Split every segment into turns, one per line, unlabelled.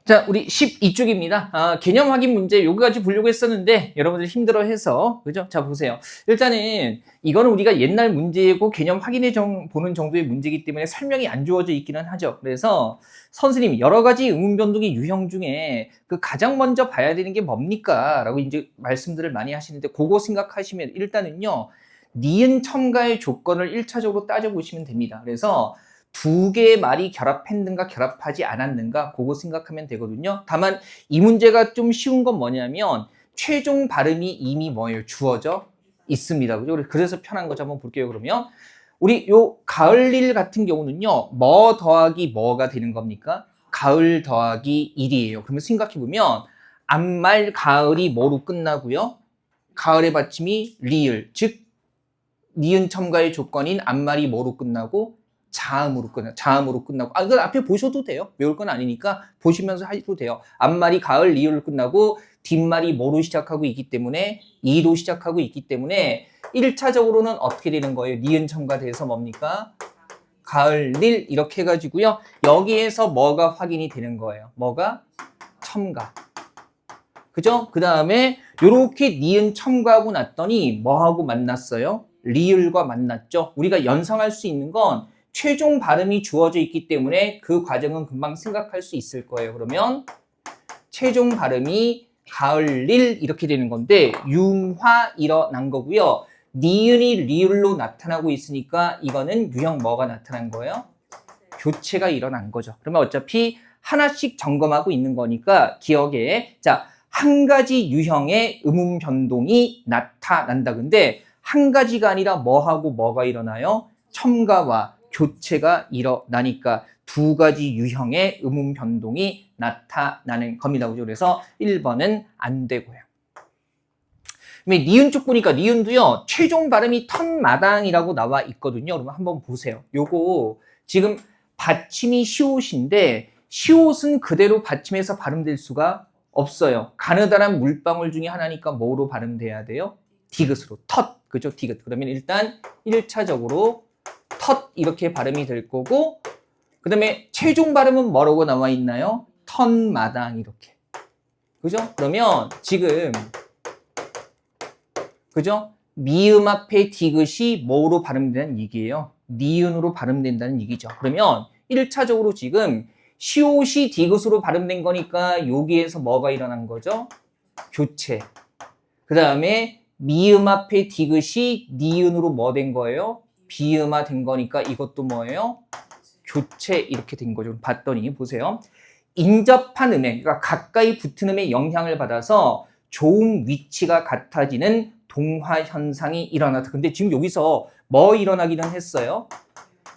자, 우리 12쪽입니다. 개념 확인 문제 여기까지 보려고 했었는데 여러분들 힘들어해서 그죠? 자, 보세요. 일단은 이거는 우리가 옛날 문제고 개념 확인해 보는 정도의 문제이기 때문에 설명이 안 주어져 있기는 하죠. 그래서 선생님 여러 가지 의문 변동의 유형 중에 그 가장 먼저 봐야 되는 게 뭡니까? 라고 이제 말씀들을 많이 하시는데 그거 생각하시면 일단은요. 니은 첨가의 조건을 1차적으로 따져보시면 됩니다. 그래서 두 개의 말이 결합했는가 결합하지 않았는가 그거 생각하면 되거든요. 다만 이 문제가 좀 쉬운 건 뭐냐면 최종 발음이 이미 뭐예요? 주어져 있습니다. 그죠? 그래서 편한 거죠. 한번 볼게요. 그러면 우리 요 가을일 같은 경우는요. 뭐 더하기 뭐가 되는 겁니까? 가을 더하기 일이에요. 그러면 생각해보면 앞말 가을이 뭐로 끝나고요? 가을의 받침이 리을, 즉 니은 첨가의 조건인 앞말이 뭐로 끝나고 자음으로 끝나고. 이건 앞에 보셔도 돼요. 외울 건 아니니까 보시면서 하셔도 돼요. 앞말이 가을, 리을로 끝나고 뒷말이 뭐로 시작하고 있기 때문에 이로 시작하고 있기 때문에 1차적으로는 어떻게 되는 거예요? 니은 첨가돼서 뭡니까? 가을, 릴 이렇게 해가지고요. 여기에서 뭐가 확인이 되는 거예요? 뭐가? 첨가. 그죠? 그 다음에 요렇게 니은 첨가하고 났더니 뭐하고 만났어요? 리을과 만났죠. 우리가 연상할 수 있는 건 최종 발음이 주어져 있기 때문에 그 과정은 금방 생각할 수 있을 거예요. 그러면 최종 발음이 가을, 릴 이렇게 되는 건데 융화 일어난 거고요. 니은이 리을로 나타나고 있으니까 이거는 유형 뭐가 나타난 거예요? 교체가 일어난 거죠. 그러면 어차피 하나씩 점검하고 있는 거니까 기억에 자, 한 가지 유형의 음운 변동이 나타난다. 근데 한 가지가 아니라 뭐하고 뭐가 일어나요? 첨가와 교체가 일어나니까 두 가지 유형의 음운 변동이 나타나는 겁니다. 그래서 1번은 안 되고요. 니은 쪽 보니까 니은도요. 최종 발음이 턴마당이라고 나와 있거든요. 그러면 한번 보세요. 요거 지금 받침이 시옷인데 시옷은 그대로 받침해서 발음될 수가 없어요. 가느다란 물방울 중에 하나니까 뭐로 발음돼야 돼요? 디귿으로. 텄. 그죠? 디귿. 그러면 일단 1차적으로 텄 이렇게 발음이 될 거고 그 다음에 최종 발음은 뭐라고 나와 있나요? 턴마당 이렇게. 그죠? 그러면 지금 그죠? 미음 앞에 디귿이 뭐로 발음된다는 얘기예요? 니은으로 발음된다는 얘기죠. 그러면 1차적으로 지금 시옷이 디귿으로 발음된 거니까 여기에서 뭐가 일어난 거죠? 교체. 그 다음에 미음 앞에 디귿이 니은으로 뭐 된 거예요? 비음화 된 거니까 이것도 뭐예요? 교체 이렇게 된 거죠. 봤더니 보세요. 인접한 음에 그러니까 가까이 붙은 음에 영향을 받아서 조음 위치가 같아지는 동화 현상이 일어났다. 근데 지금 여기서 뭐 일어나기는 했어요?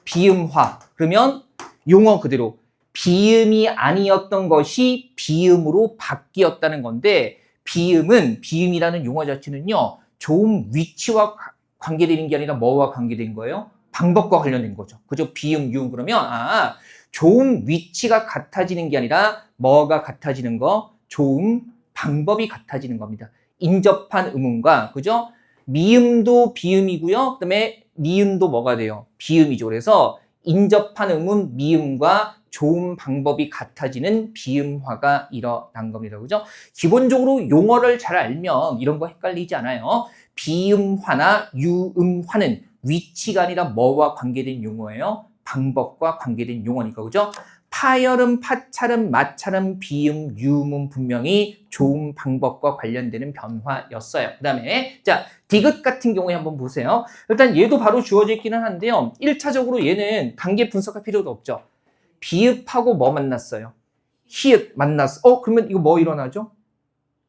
비음화. 그러면 용어 그대로 비음이 아니었던 것이 비음으로 바뀌었다는 건데 비음이라는 용어 자체는요. 조음 위치와 관계되는 게 아니라 뭐와 관계된 거예요? 방법과 관련된 거죠. 그죠? 비음, 유음 그러면 조음 위치가 같아지는 게 아니라 뭐가 같아지는 거? 조음 방법이 같아지는 겁니다. 인접한 음음과 그죠? 미음도 비음이고요. 그다음에 니은도 뭐가 돼요? 비음이죠. 그래서 인접한 음은 미음과 조음 방법이 같아지는 비음화가 일어난 겁니다. 그죠? 기본적으로 용어를 잘 알면 이런 거 헷갈리지 않아요. 비음화나 유음화는 위치가 아니라 뭐와 관계된 용어예요? 방법과 관계된 용어니까. 그죠? 파열음, 파찰음, 마찰음, 비음, 유음은 분명히 조음 방법과 관련되는 변화였어요. 그 다음에 자 디귿 같은 경우에 한번 보세요. 일단 얘도 바로 주어져 있기는 한데요. 1차적으로 얘는 단계 분석할 필요도 없죠. 비읍하고 뭐 만났어요? 히읗 만났어. 그러면 이거 뭐 일어나죠?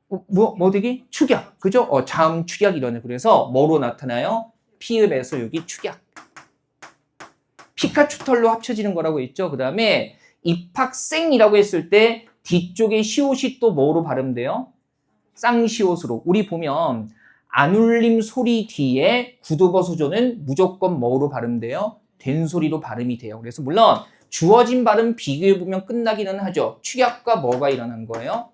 뭐 되기? 축약. 그죠? 자음 축약이 일어나요. 그래서 뭐로 나타나요? 피읍에서 여기 축약. 피카츄 털로 합쳐지는 거라고 했죠. 그 다음에 입학생이라고 했을 때 뒤쪽에 시옷이 또 뭐로 발음돼요? 쌍시옷으로. 우리 보면 안 울림 소리 뒤에 구두버소조는 무조건 뭐로 발음돼요? 된 소리로 발음이 돼요. 그래서 물론 주어진 발음 비교해보면 끝나기는 하죠. 축약과 뭐가 일어난 거예요?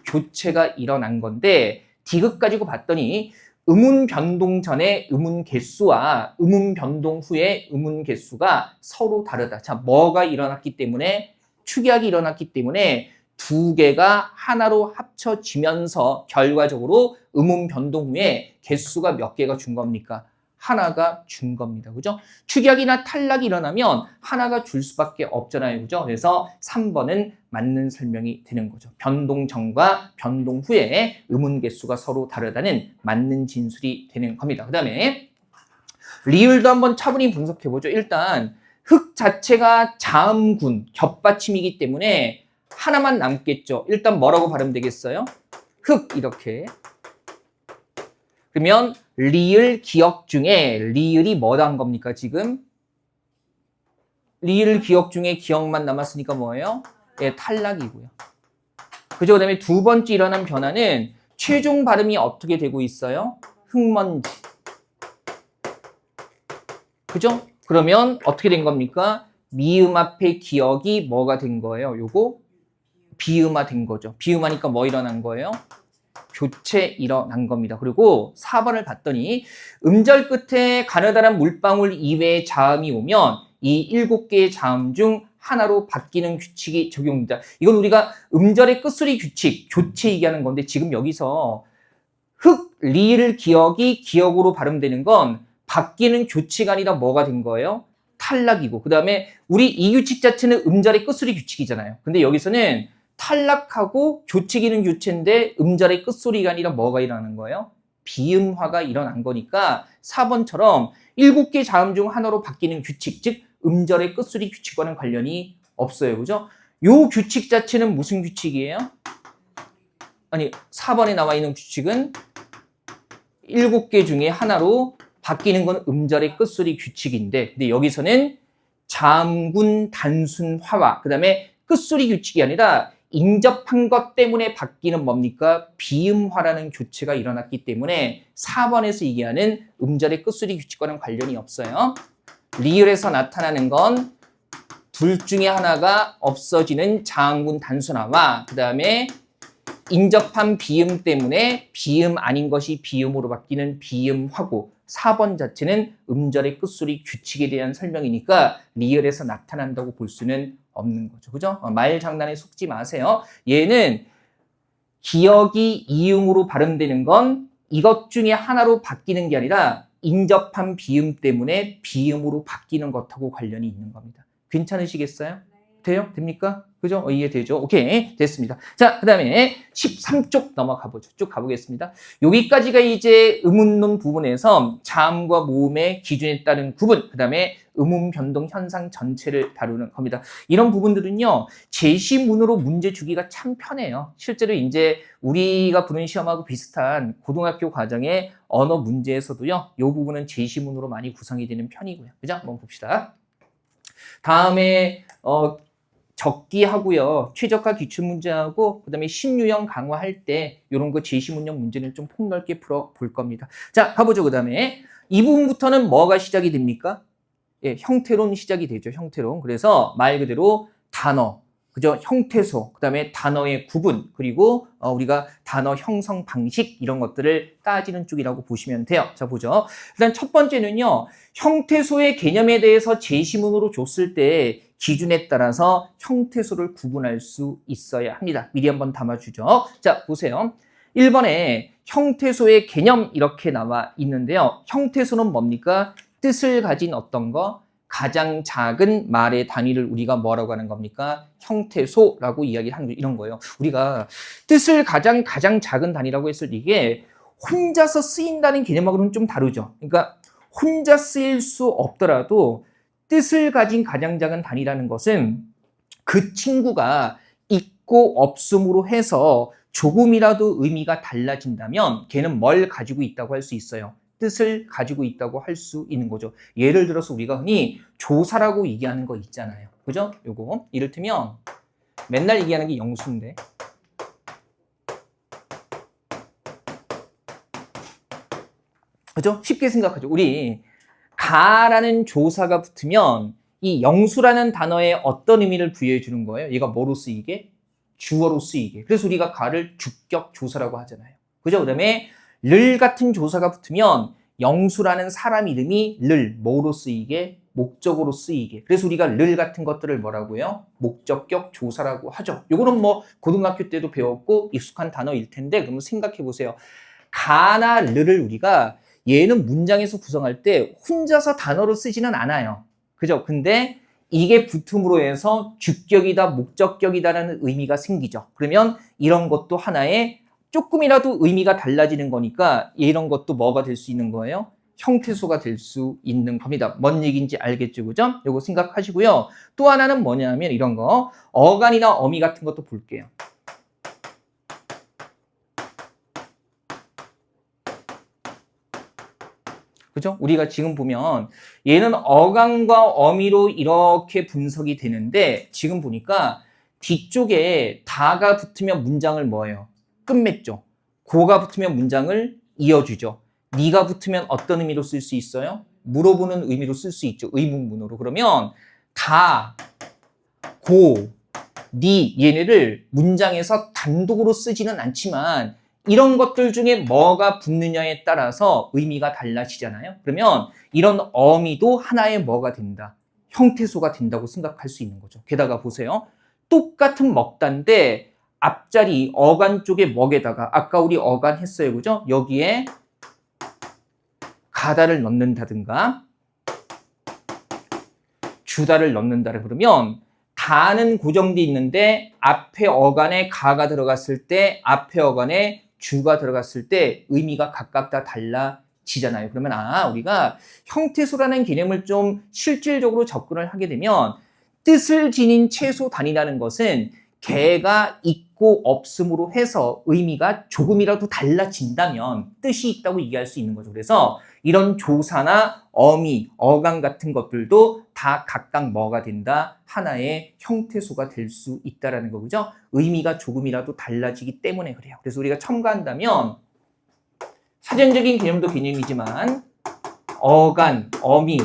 교체가 일어난 건데 디귿 가지고 봤더니 음운 변동 전에 음운 개수와 음운 변동 후에 음운 개수가 서로 다르다. 자, 뭐가 일어났기 때문에 축약이 일어났기 때문에 두 개가 하나로 합쳐지면서 결과적으로 음운 변동 후에 개수가 몇 개가 준 겁니까? 하나가 준 겁니다. 그죠? 축약이나 탈락이 일어나면 하나가 줄 수밖에 없잖아요. 그죠? 그래서 3번은 맞는 설명이 되는 거죠. 변동 전과 변동 후에 음운 개수가 서로 다르다는 맞는 진술이 되는 겁니다. 그 다음에 리을도 한번 차분히 분석해 보죠. 일단 흙 자체가 자음군, 겹받침이기 때문에 하나만 남겠죠. 일단 뭐라고 발음 되겠어요? 흙 이렇게. 그러면 리을 기억 중에 리을이 뭐다 한 겁니까 지금? 리을 기억 중에 기억만 남았으니까 뭐예요? 예, 탈락이고요. 그죠? 그다음에 두 번째 일어난 변화는 최종 발음이 어떻게 되고 있어요? 흙먼지. 그죠? 그러면 어떻게 된 겁니까? 미음 앞에 기억이 뭐가 된 거예요? 요거 비음화 된 거죠. 비음하니까 뭐 일어난 거예요? 교체 일어난 겁니다. 그리고 4번을 봤더니 음절 끝에 가느다란 물방울 이외의 자음이 오면 이 7개의 자음 중 하나로 바뀌는 규칙이 적용됩니다. 이건 우리가 음절의 끝소리 규칙, 교체 얘기하는 건데 지금 여기서 흙, 리을 기억이 기억으로 발음되는 건 바뀌는 교체가 아니라 뭐가 된 거예요? 탈락이고 그 다음에 우리 이 규칙 자체는 음절의 끝소리 규칙이잖아요. 근데 여기서는 탈락하고 교체기는 교체인데 음절의 끝소리가 아니라 뭐가 일어나는 거예요? 비음화가 일어난 거니까 4번처럼 7개 자음 중 하나로 바뀌는 규칙, 즉 음절의 끝소리 규칙과는 관련이 없어요. 그죠? 요 규칙 자체는 무슨 규칙이에요? 아니 4번에 나와 있는 규칙은 7개 중에 하나로 바뀌는 건 음절의 끝소리 규칙인데 근데 여기서는 자음군 단순화와 그 다음에 끝소리 규칙이 아니라 인접한 것 때문에 바뀌는 뭡니까? 비음화라는 교체가 일어났기 때문에 4번에서 얘기하는 음절의 끝소리 규칙과는 관련이 없어요. 리을에서 나타나는 건 둘 중에 하나가 없어지는 자음군 단순화와 그 다음에 인접한 비음 때문에 비음 아닌 것이 비음으로 바뀌는 비음화고 4번 자체는 음절의 끝소리 규칙에 대한 설명이니까 리을에서 나타난다고 볼 수는 없는 거죠. 그죠? 말 장난에 속지 마세요. 얘는 기억이 이응으로 발음되는 건 이것 중에 하나로 바뀌는 게 아니라 인접한 비음 때문에 비음으로 바뀌는 것하고 관련이 있는 겁니다. 괜찮으시겠어요? 돼요? 됩니까? 그죠? 이해되죠? 오케이. 됐습니다. 자, 그 다음에 13쪽 넘어가 보죠. 쭉 가보겠습니다. 여기까지가 이제 음운론 부분에서 자음과 모음의 기준에 따른 구분, 그 다음에 음운 변동 현상 전체를 다루는 겁니다. 이런 부분들은요, 제시문으로 문제 주기가 참 편해요. 실제로 이제 우리가 보는 시험하고 비슷한 고등학교 과정의 언어 문제에서도요, 이 부분은 제시문으로 많이 구성이 되는 편이고요. 그죠? 한번 봅시다. 다음에, 적기하고요. 최적화 기출문제하고 그다음에 신유형 강화할 때 이런 거 제시문형 문제는 좀 폭넓게 풀어볼 겁니다. 자, 가보죠. 그다음에 이 부분부터는 뭐가 시작이 됩니까? 예, 형태론 시작이 되죠. 형태론. 그래서 말 그대로 단어, 그죠? 형태소, 그다음에 단어의 구분, 그리고 우리가 단어 형성 방식 이런 것들을 따지는 쪽이라고 보시면 돼요. 자, 보죠. 일단 첫 번째는요. 형태소의 개념에 대해서 제시문으로 줬을 때 기준에 따라서 형태소를 구분할 수 있어야 합니다. 미리 한번 담아주죠. 자, 보세요. 1번에 형태소의 개념 이렇게 나와 있는데요. 형태소는 뭡니까? 뜻을 가진 어떤 거? 가장 작은 말의 단위를 우리가 뭐라고 하는 겁니까? 형태소라고 이야기하는 이런 거예요. 우리가 뜻을 가장 작은 단위라고 했을 때 이게 혼자서 쓰인다는 개념하고는 좀 다르죠. 그러니까 혼자 쓰일 수 없더라도 뜻을 가진 가장 작은 단위라는 것은 그 친구가 있고 없음으로 해서 조금이라도 의미가 달라진다면 걔는 뭘 가지고 있다고 할 수 있어요? 뜻을 가지고 있다고 할 수 있는 거죠. 예를 들어서 우리가 흔히 조사라고 얘기하는 거 있잖아요. 그죠? 요거 이를테면 맨날 얘기하는 게 영수인데 그죠? 쉽게 생각하죠. 우리 가라는 조사가 붙으면 이 영수라는 단어에 어떤 의미를 부여해 주는 거예요? 얘가 뭐로 쓰이게? 주어로 쓰이게. 그래서 우리가 가를 주격 조사라고 하잖아요. 그죠? 그 다음에 를 같은 조사가 붙으면 영수라는 사람 이름이 를 뭐로 쓰이게? 목적으로 쓰이게. 그래서 우리가 를 같은 것들을 뭐라고요? 목적격 조사라고 하죠. 요거는 뭐 고등학교 때도 배웠고 익숙한 단어일 텐데 그러면 생각해 보세요. 가나 르를 우리가 얘는 문장에서 구성할 때 혼자서 단어로 쓰지는 않아요. 그죠? 근데 이게 붙음으로 해서 주격이다, 목적격이다라는 의미가 생기죠. 그러면 이런 것도 하나의 조금이라도 의미가 달라지는 거니까 이런 것도 뭐가 될 수 있는 거예요? 형태소가 될 수 있는 겁니다. 뭔 얘기인지 알겠죠? 그죠? 요거 생각하시고요. 또 하나는 뭐냐면 이런 거 어간이나 어미 같은 것도 볼게요. 그죠? 우리가 지금 보면 얘는 어간과 어미로 이렇게 분석이 되는데 지금 보니까 뒤쪽에 다가 붙으면 문장을 뭐예요? 끝맺죠. 고가 붙으면 문장을 이어주죠. 니가 붙으면 어떤 의미로 쓸 수 있어요? 물어보는 의미로 쓸 수 있죠. 의문문으로. 그러면 다, 고, 니 얘네를 문장에서 단독으로 쓰지는 않지만 이런 것들 중에 뭐가 붙느냐에 따라서 의미가 달라지잖아요. 그러면 이런 어미도 하나의 뭐가 된다? 형태소가 된다고 생각할 수 있는 거죠. 게다가 보세요. 똑같은 먹다인데 앞자리 어간 쪽에 먹에다가 아까 우리 어간 했어요. 그죠? 여기에 가다를 넣는다든가 주다를 넣는다 그러면 다는 고정돼 있는데 앞에 어간에 가가 들어갔을 때 앞에 어간에 주가 들어갔을 때 의미가 각각 다 달라지잖아요. 그러면 우리가 형태소라는 개념을 좀 실질적으로 접근을 하게 되면 뜻을 지닌 채소 단위라는 것은 개가 있고 없음으로 해서 의미가 조금이라도 달라진다면 뜻이 있다고 얘기할 수 있는 거죠. 그래서 이런 조사나 어미, 어강 같은 것들도 다 각각 뭐가 된다? 하나의 형태소가 될 수 있다는 거, 그죠? 의미가 조금이라도 달라지기 때문에 그래요. 그래서 우리가 첨가한다면 사전적인 개념도 개념이지만 어간, 어미,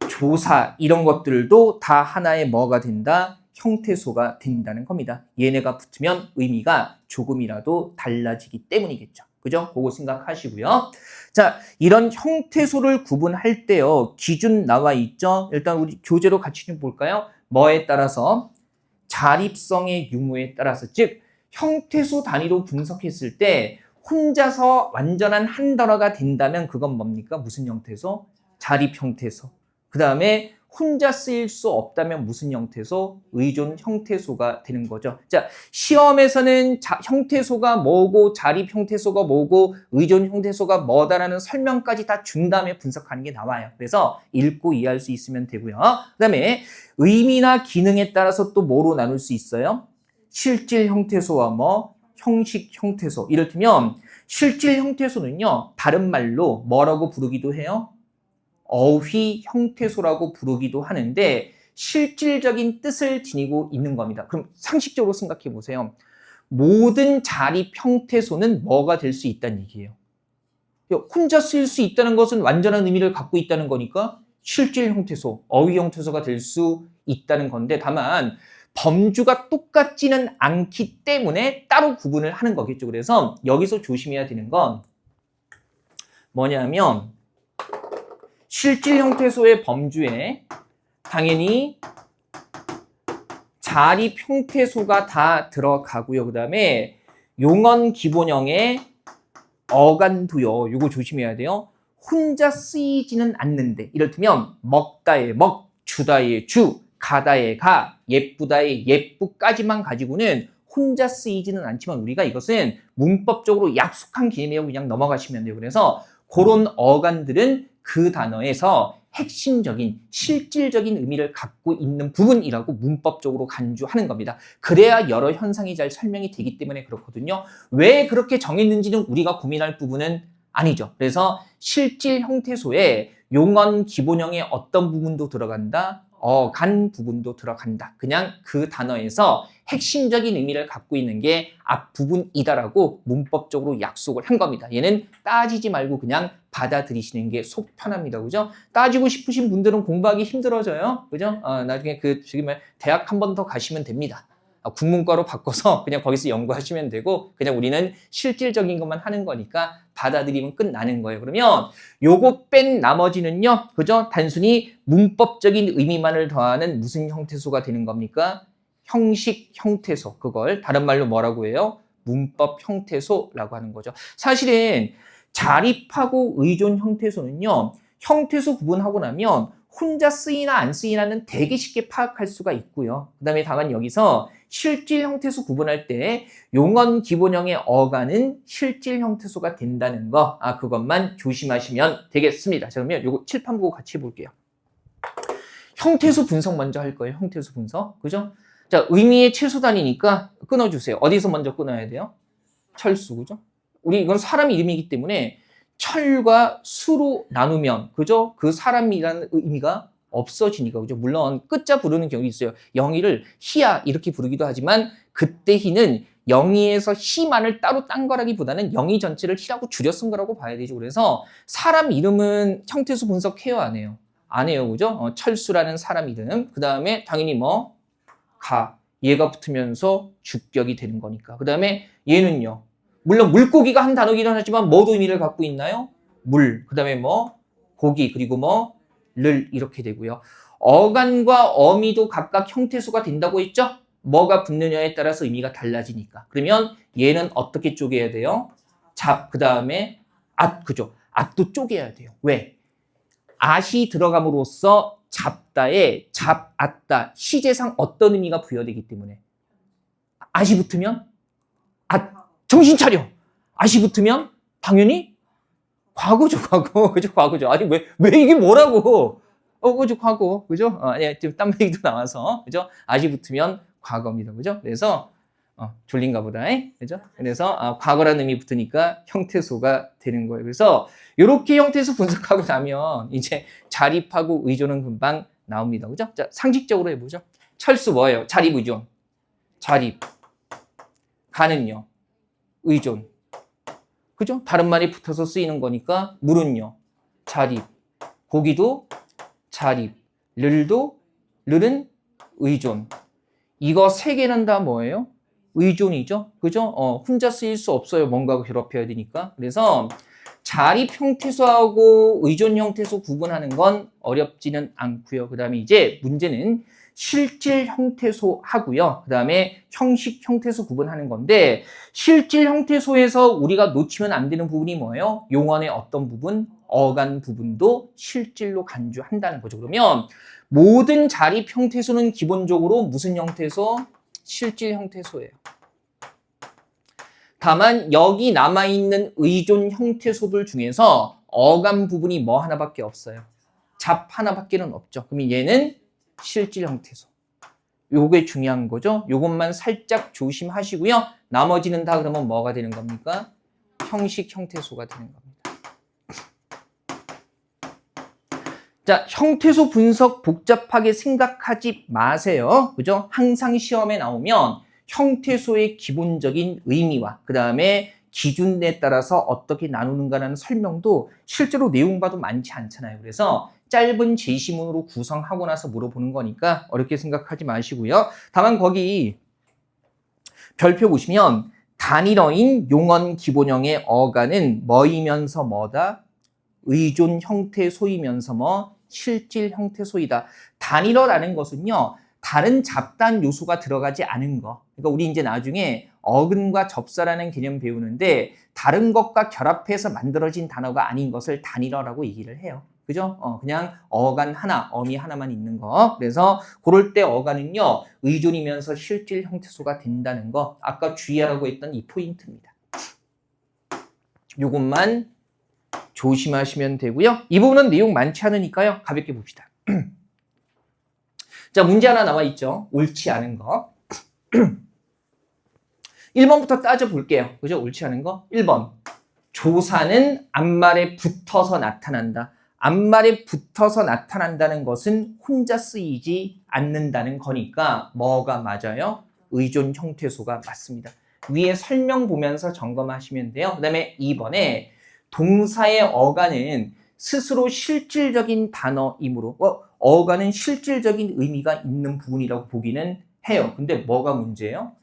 조사 이런 것들도 다 하나의 뭐가 된다? 형태소가 된다는 겁니다. 얘네가 붙으면 의미가 조금이라도 달라지기 때문이겠죠. 그죠? 그거 생각하시고요. 자, 이런 형태소를 구분할 때요. 기준 나와 있죠? 일단 우리 교재로 같이 좀 볼까요? 뭐에 따라서? 자립성의 유무에 따라서, 즉 형태소 단위로 분석했을 때 혼자서 완전한 한 단어가 된다면 그건 뭡니까? 무슨 형태소? 자립 형태소. 그 다음에 혼자 쓰일 수 없다면 무슨 형태소? 의존 형태소가 되는 거죠. 자, 시험에서는 형태소가 뭐고 자립 형태소가 뭐고 의존 형태소가 뭐다라는 설명까지 다 준 다음에 분석하는 게 나와요. 그래서 읽고 이해할 수 있으면 되고요. 그 다음에 의미나 기능에 따라서 또 뭐로 나눌 수 있어요? 실질 형태소와 뭐 형식 형태소. 이를테면 실질 형태소는요. 다른 말로 뭐라고 부르기도 해요? 어휘 형태소라고 부르기도 하는데 실질적인 뜻을 지니고 있는 겁니다. 그럼 상식적으로 생각해 보세요. 모든 자립 형태소는 뭐가 될 수 있다는 얘기예요. 혼자 쓰일 수 있다는 것은 완전한 의미를 갖고 있다는 거니까 실질 형태소, 어휘 형태소가 될 수 있다는 건데 다만 범주가 똑같지는 않기 때문에 따로 구분을 하는 거겠죠. 그래서 여기서 조심해야 되는 건 뭐냐면 실질 형태소의 범주에 당연히 자립 형태소가 다 들어가고요. 그 다음에 용언 기본형의 어간도요. 이거 조심해야 돼요. 혼자 쓰이지는 않는데 이를테면 먹다의 먹, 주다의 주, 가다의 가, 예쁘다의 예쁘까지만 가지고는 혼자 쓰이지는 않지만 우리가 이것은 문법적으로 약속한 개념이라고 그냥 넘어가시면 돼요. 그래서 그런 어간들은 그 단어에서 핵심적인 실질적인 의미를 갖고 있는 부분이라고 문법적으로 간주하는 겁니다. 그래야 여러 현상이 잘 설명이 되기 때문에 그렇거든요. 왜 그렇게 정했는지는 우리가 고민할 부분은 아니죠. 그래서 실질 형태소에 용언 기본형의 어떤 부분도 들어간다? 어간 부분도 들어간다. 그냥 그 단어에서 핵심적인 의미를 갖고 있는 게 앞부분이다라고 문법적으로 약속을 한 겁니다. 얘는 따지지 말고 그냥 받아들이시는 게 속 편합니다. 그죠? 따지고 싶으신 분들은 공부하기 힘들어져요. 그죠? 나중에 지금 대학 한 번 더 가시면 됩니다. 국문과로 바꿔서 그냥 거기서 연구하시면 되고 그냥 우리는 실질적인 것만 하는 거니까 받아들이면 끝나는 거예요. 그러면 요거 뺀 나머지는요. 그죠? 단순히 문법적인 의미만을 더하는 무슨 형태소가 되는 겁니까? 형식 형태소. 그걸 다른 말로 뭐라고 해요? 문법 형태소라고 하는 거죠. 사실은 자립하고 의존 형태소는요. 형태소 구분하고 나면 혼자 쓰이나 안 쓰이나는 되게 쉽게 파악할 수가 있고요. 그 다음에 다만 여기서 실질 형태소 구분할 때 용언 기본형의 어간은 실질 형태소가 된다는 거, 그것만 조심하시면 되겠습니다. 자, 그러면 요거 칠판 보고 같이 볼게요. 형태소 분석 먼저 할 거예요. 형태소 분석. 그죠? 자, 의미의 최소 단위니까 끊어주세요. 어디서 먼저 끊어야 돼요? 철수, 그죠? 우리 이건 사람 이름이기 때문에 철과 수로 나누면, 그죠? 그 사람이라는 의미가 없어지니까, 그죠? 물론 끝자 부르는 경우 있어요. 영희를 희야 이렇게 부르기도 하지만 그때 희는 영희에서 희만을 따로 딴 거라기보다는 영희 전체를 희라고 줄여 쓴 거라고 봐야 되죠. 그래서 사람 이름은 형태소 분석해요, 안 해요? 안 해요, 그죠? 철수라는 사람 이름. 그 다음에 당연히 뭐 가, 얘가 붙으면서 주격이 되는 거니까. 그 다음에 얘는요. 물론 물고기가 한 단어이긴 하지만 뭐도 의미를 갖고 있나요? 물, 그 다음에 뭐 고기, 그리고 뭐 를 이렇게 되고요. 어간과 어미도 각각 형태소가 된다고 했죠? 뭐가 붙느냐에 따라서 의미가 달라지니까. 그러면 얘는 어떻게 쪼개야 돼요? 잡, 그 다음에 앗, 그죠? 앗도 쪼개야 돼요. 왜? 앗이 들어감으로써 잡다에 잡, 앗다, 시제상 어떤 의미가 부여되기 때문에 앗이 붙으면 앗, 정신 차려! 앗이 붙으면 당연히 과거죠, 과거. 그죠? 과거죠. 아니, 왜 이게 뭐라고? 그죠? 과거. 그죠? 아니, 지금 딴 얘기도 나와서. 그죠? 앗이 붙으면 과거입니다. 그죠? 그래서, 졸린가 보다. 그죠? 그래서, 과거라는 의미 붙으니까 형태소가 되는 거예요. 그래서, 이렇게 형태소 분석하고 나면, 이제 자립하고 의존은 금방 나옵니다. 그죠? 자, 상식적으로 해보죠. 철수 뭐예요? 자립, 의존. 자립. 가는요? 의존. 그죠? 다른 말이 붙어서 쓰이는 거니까 물은요. 자립. 고기도 자립. 를은 의존. 이거 세 개는 다 뭐예요? 의존이죠. 그죠? 혼자 쓰일 수 없어요. 뭔가 결합해야 되니까. 그래서 자립 형태소하고 의존 형태소 구분하는 건 어렵지는 않고요. 그 다음에 이제 문제는 실질 형태소 하고요. 그 다음에 형식 형태소 구분하는 건데 실질 형태소에서 우리가 놓치면 안 되는 부분이 뭐예요? 용언의 어떤 부분? 어간 부분도 실질로 간주한다는 거죠. 그러면 모든 자립 형태소는 기본적으로 무슨 형태소? 실질 형태소예요. 다만 여기 남아있는 의존 형태소들 중에서 어간 부분이 뭐 하나밖에 없어요. 잡 하나밖에는 없죠. 그럼 얘는 실질 형태소. 요게 중요한 거죠. 요것만 살짝 조심하시고요. 나머지는 다 그러면 뭐가 되는 겁니까? 형식 형태소가 되는 겁니다. 자, 형태소 분석 복잡하게 생각하지 마세요. 그죠? 항상 시험에 나오면 형태소의 기본적인 의미와 그 다음에 기준에 따라서 어떻게 나누는가라는 설명도 실제로 내용 봐도 많지 않잖아요. 그래서 짧은 제시문으로 구성하고 나서 물어보는 거니까 어렵게 생각하지 마시고요. 다만 거기 별표 보시면 단일어인 용언 기본형의 어간은 뭐이면서 뭐다? 의존 형태소이면서 뭐? 실질 형태소이다. 단일어라는 것은요. 다른 잡다한 요소가 들어가지 않은 거. 그러니까 우리 이제 나중에 어근과 접사라는 개념 배우는데 다른 것과 결합해서 만들어진 단어가 아닌 것을 단일어라고 얘기를 해요. 그죠? 그냥 어간 하나, 어미 하나만 있는 거. 그래서 그럴 때 어간은요. 의존이면서 실질 형태소가 된다는 거. 아까 주의하라고 했던 이 포인트입니다. 요것만 조심하시면 되고요. 이 부분은 내용 많지 않으니까요. 가볍게 봅시다. 자, 문제 하나 나와 있죠. 옳지 않은 거. 1번부터 따져볼게요. 그죠? 옳지 않은 거. 1번. 조사는 앞말에 붙어서 나타난다. 앞말에 붙어서 나타난다는 것은 혼자 쓰이지 않는다는 거니까 뭐가 맞아요? 의존 형태소가 맞습니다. 위에 설명 보면서 점검하시면 돼요. 그 다음에 2번에 동사의 어간은 스스로 실질적인 단어이므로 어간은 실질적인 의미가 있는 부분이라고 보기는 해요. 근데 뭐가 문제예요?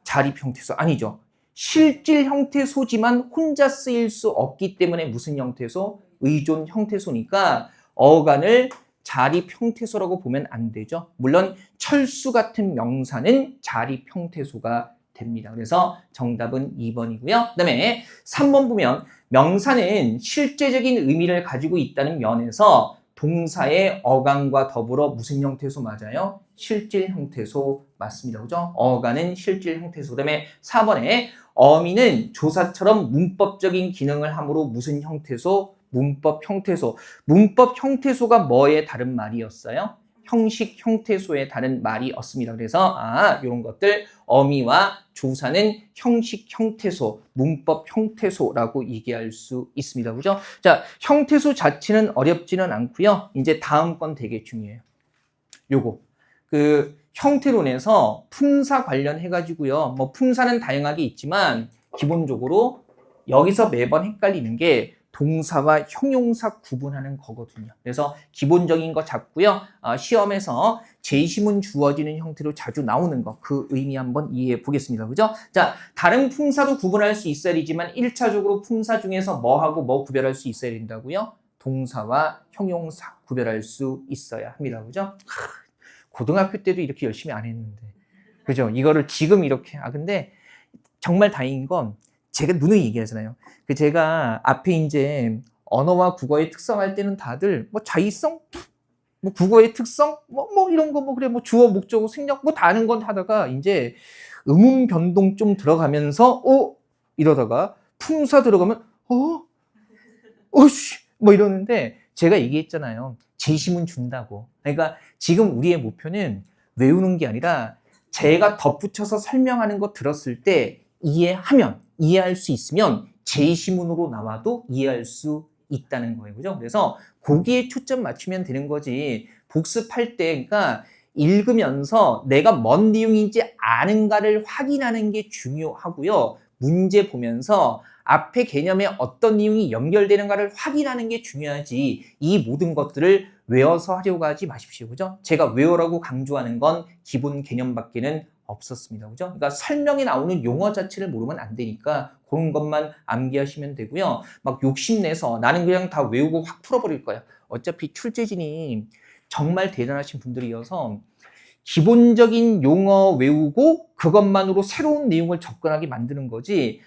자립 형태소 아니죠. 실질 형태소지만 혼자 쓰일 수 없기 때문에 무슨 형태소? 의존 형태소니까 어간을 자립 형태소라고 보면 안 되죠. 물론 철수 같은 명사는 자립 형태소가 됩니다. 그래서 정답은 2번이고요. 그다음에 3번 보면 명사는 실제적인 의미를 가지고 있다는 면에서 동사의 어간과 더불어 무슨 형태소 맞아요? 실질 형태소 맞습니다. 그죠? 어간은 실질 형태소. 그다음에 4번에 어미는 조사처럼 문법적인 기능을 함으로 무슨 형태소? 문법 형태소. 문법 형태소가 뭐의 다른 말이었어요? 형식 형태소의 다른 말이었습니다. 그래서 이런 것들 어미와 조사는 형식 형태소, 문법 형태소라고 얘기할 수 있습니다. 그죠? 자, 형태소 자체는 어렵지는 않고요. 이제 다음 건 되게 중요해요. 요거. 형태론에서 품사 관련해 가지고요. 뭐 품사는 다양하게 있지만 기본적으로 여기서 매번 헷갈리는 게 동사와 형용사 구분하는 거거든요. 그래서 기본적인 거 잡고요. 시험에서 제시문 주어지는 형태로 자주 나오는 거, 그 의미 한번 이해해 보겠습니다. 그죠? 자, 다른 품사도 구분할 수 있어야 되지만 1차적으로 품사 중에서 뭐하고 뭐 구별할 수 있어야 된다고요? 동사와 형용사 구별할 수 있어야 합니다. 그죠? 고등학교 때도 이렇게 열심히 안 했는데. 그죠? 이거를 지금 이렇게. 근데 정말 다행인 건 제가 누누이 얘기하잖아요. 제가 앞에 이제 언어와 국어의 특성할 때는 다들 뭐 자의성, 뭐 국어의 특성, 뭐 이런 거 그래 뭐 주어, 목적어, 생략 뭐 다 아는 건 하다가 이제 음음 변동 좀 들어가면서 이러다가 품사 들어가면 어씨 뭐 이러는데 제가 얘기했잖아요. 제시문 준다고. 그러니까 지금 우리의 목표는 외우는 게 아니라 제가 덧붙여서 설명하는 거 들었을 때 이해할 수 있으면 제시문으로 나와도 이해할 수 있다는 거예요. 그죠? 그래서 거기에 초점 맞추면 되는 거지. 복습할 때, 그러니까 읽으면서 내가 뭔 내용인지 아는가를 확인하는 게 중요하고요. 문제 보면서 앞에 개념에 어떤 내용이 연결되는가를 확인하는 게 중요하지. 이 모든 것들을 외워서 하려고 하지 마십시오. 그죠? 제가 외우라고 강조하는 건 기본 개념밖에는 없었습니다. 그죠? 그러니까 설명에 나오는 용어 자체를 모르면 안 되니까 그런 것만 암기하시면 되고요. 막 욕심내서 나는 그냥 다 외우고 확 풀어버릴 거야. 어차피 출제진이 정말 대단하신 분들이어서 기본적인 용어 외우고 그것만으로 새로운 내용을 접근하게 만드는 거지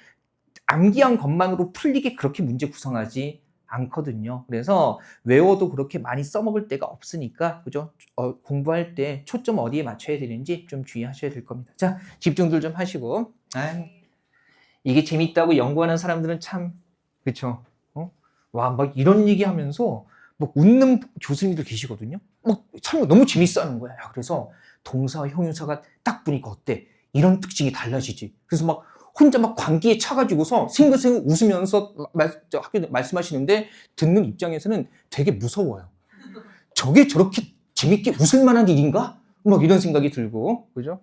암기한 것만으로 풀리게 그렇게 문제 구성하지 않거든요. 그래서 외워도 그렇게 많이 써먹을 데가 없으니까 그죠? 공부할 때 초점 어디에 맞춰야 되는지 좀 주의하셔야 될 겁니다. 자, 집중들 좀 하시고. 이게 재밌다고 연구하는 사람들은 참 그렇죠? 와, 막 이런 얘기하면서 막 웃는 교수님들 계시거든요. 참 너무 재밌어 하는 거야. 그래서 동사와 형용사가 딱 보니까 어때? 이런 특징이 달라지지. 그래서 막 혼자 막 광기에 차가지고서 생글생글 웃으면서 말씀하시는데 듣는 입장에서는 되게 무서워요. 저게 저렇게 재밌게 웃을 만한 일인가? 막 이런 생각이 들고, 그죠?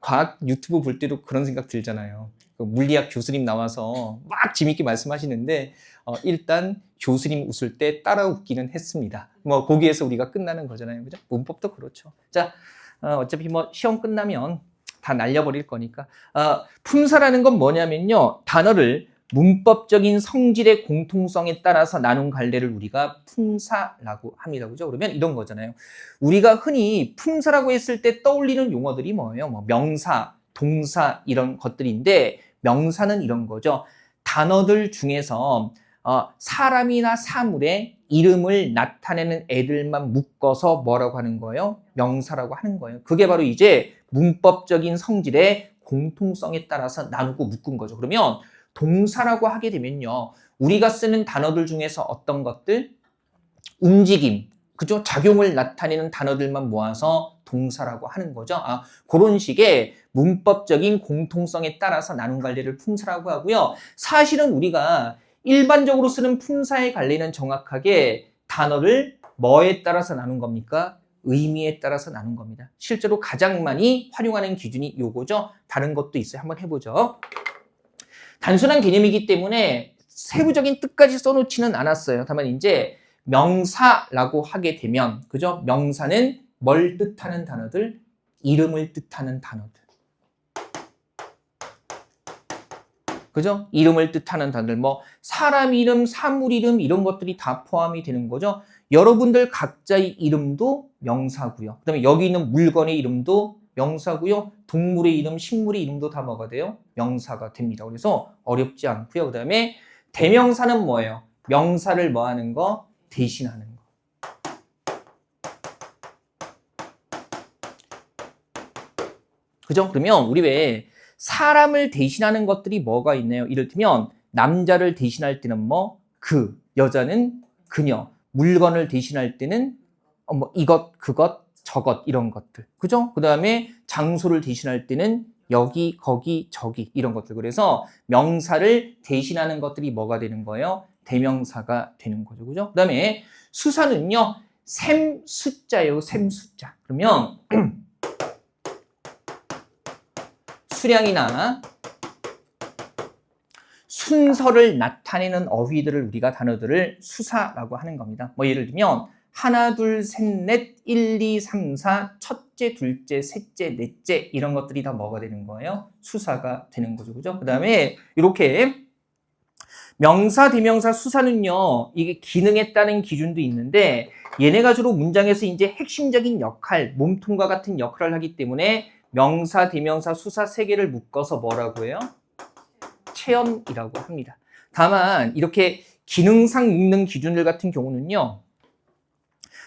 과학 유튜브 볼 때도 그런 생각 들잖아요. 물리학 교수님 나와서 막 재밌게 말씀하시는데 일단 교수님 웃을 때 따라 웃기는 했습니다. 거기에서 우리가 끝나는 거잖아요. 그죠? 문법도 그렇죠. 자, 어차피 시험 끝나면 다 날려버릴 거니까. 품사라는 건 뭐냐면요. 단어를 문법적인 성질의 공통성에 따라서 나눈 갈래를 우리가 품사라고 합니다. 그죠? 그러면 이런 거잖아요. 우리가 흔히 품사라고 했을 때 떠올리는 용어들이 뭐예요? 명사, 동사 이런 것들인데 명사는 이런 거죠. 단어들 중에서 사람이나 사물의 이름을 나타내는 애들만 묶어서 뭐라고 하는 거예요? 명사라고 하는 거예요. 그게 바로 이제 문법적인 성질의 공통성에 따라서 나누고 묶은 거죠. 그러면 동사라고 하게 되면요. 우리가 쓰는 단어들 중에서 어떤 것들? 움직임, 그죠? 작용을 나타내는 단어들만 모아서 동사라고 하는 거죠. 그런 식의 문법적인 공통성에 따라서 나눈 갈래를 품사라고 하고요. 사실은 우리가 일반적으로 쓰는 품사의 갈래는 정확하게 단어를 뭐에 따라서 나눈 겁니까? 의미에 따라서 나눈 겁니다. 실제로 가장 많이 활용하는 기준이 요거죠. 다른 것도 있어요. 한번 해보죠. 단순한 개념이기 때문에 세부적인 뜻까지 써놓지는 않았어요. 다만 이제 명사라고 하게 되면, 그죠? 명사는 뭘 뜻하는 단어들? 이름을 뜻하는 단어들. 그죠? 이름을 뜻하는 단어들. 뭐 사람 이름, 사물 이름 이런 것들이 다 포함이 되는 거죠. 여러분들 각자의 이름도 명사고요. 그다음에 여기 있는 물건의 이름도 명사고요. 동물의 이름, 식물의 이름도 다 뭐가 돼요? 명사가 됩니다. 그래서 어렵지 않고요. 그다음에 대명사는 뭐예요? 명사를 뭐 하는 거? 대신하는 거. 그죠? 그러면 우리 왜 사람을 대신하는 것들이 뭐가 있나요? 이를테면 남자를 대신할 때는 뭐 그, 여자는 그녀, 물건을 대신할 때는 뭐 이것, 그것, 저것 이런 것들. 그죠? 그다음에 장소를 대신할 때는 여기, 거기, 저기 이런 것들. 그래서 명사를 대신하는 것들이 뭐가 되는 거예요? 대명사가 되는 거죠. 그죠? 그다음에 수사는요. 셈 숫자예요. 셈 숫자. 그러면 수량이나 순서를 나타내는 어휘들을 우리가 단어들을 수사라고 하는 겁니다. 뭐 예를 들면 하나, 둘, 셋, 넷, 1, 2, 3, 4, 첫째, 둘째, 셋째, 넷째 이런 것들이 다 뭐가 되는 거예요? 수사가 되는 거죠. 그죠? 그 다음에 이렇게 명사, 대명사, 수사는요, 이게 기능에 따른 기준도 있는데 얘네가 주로 문장에서 이제 핵심적인 역할, 몸통과 같은 역할을 하기 때문에 명사, 대명사, 수사 세 개를 묶어서 뭐라고 해요? 체험이라고 합니다. 다만 이렇게 기능상 묶는 기준들 같은 경우는요.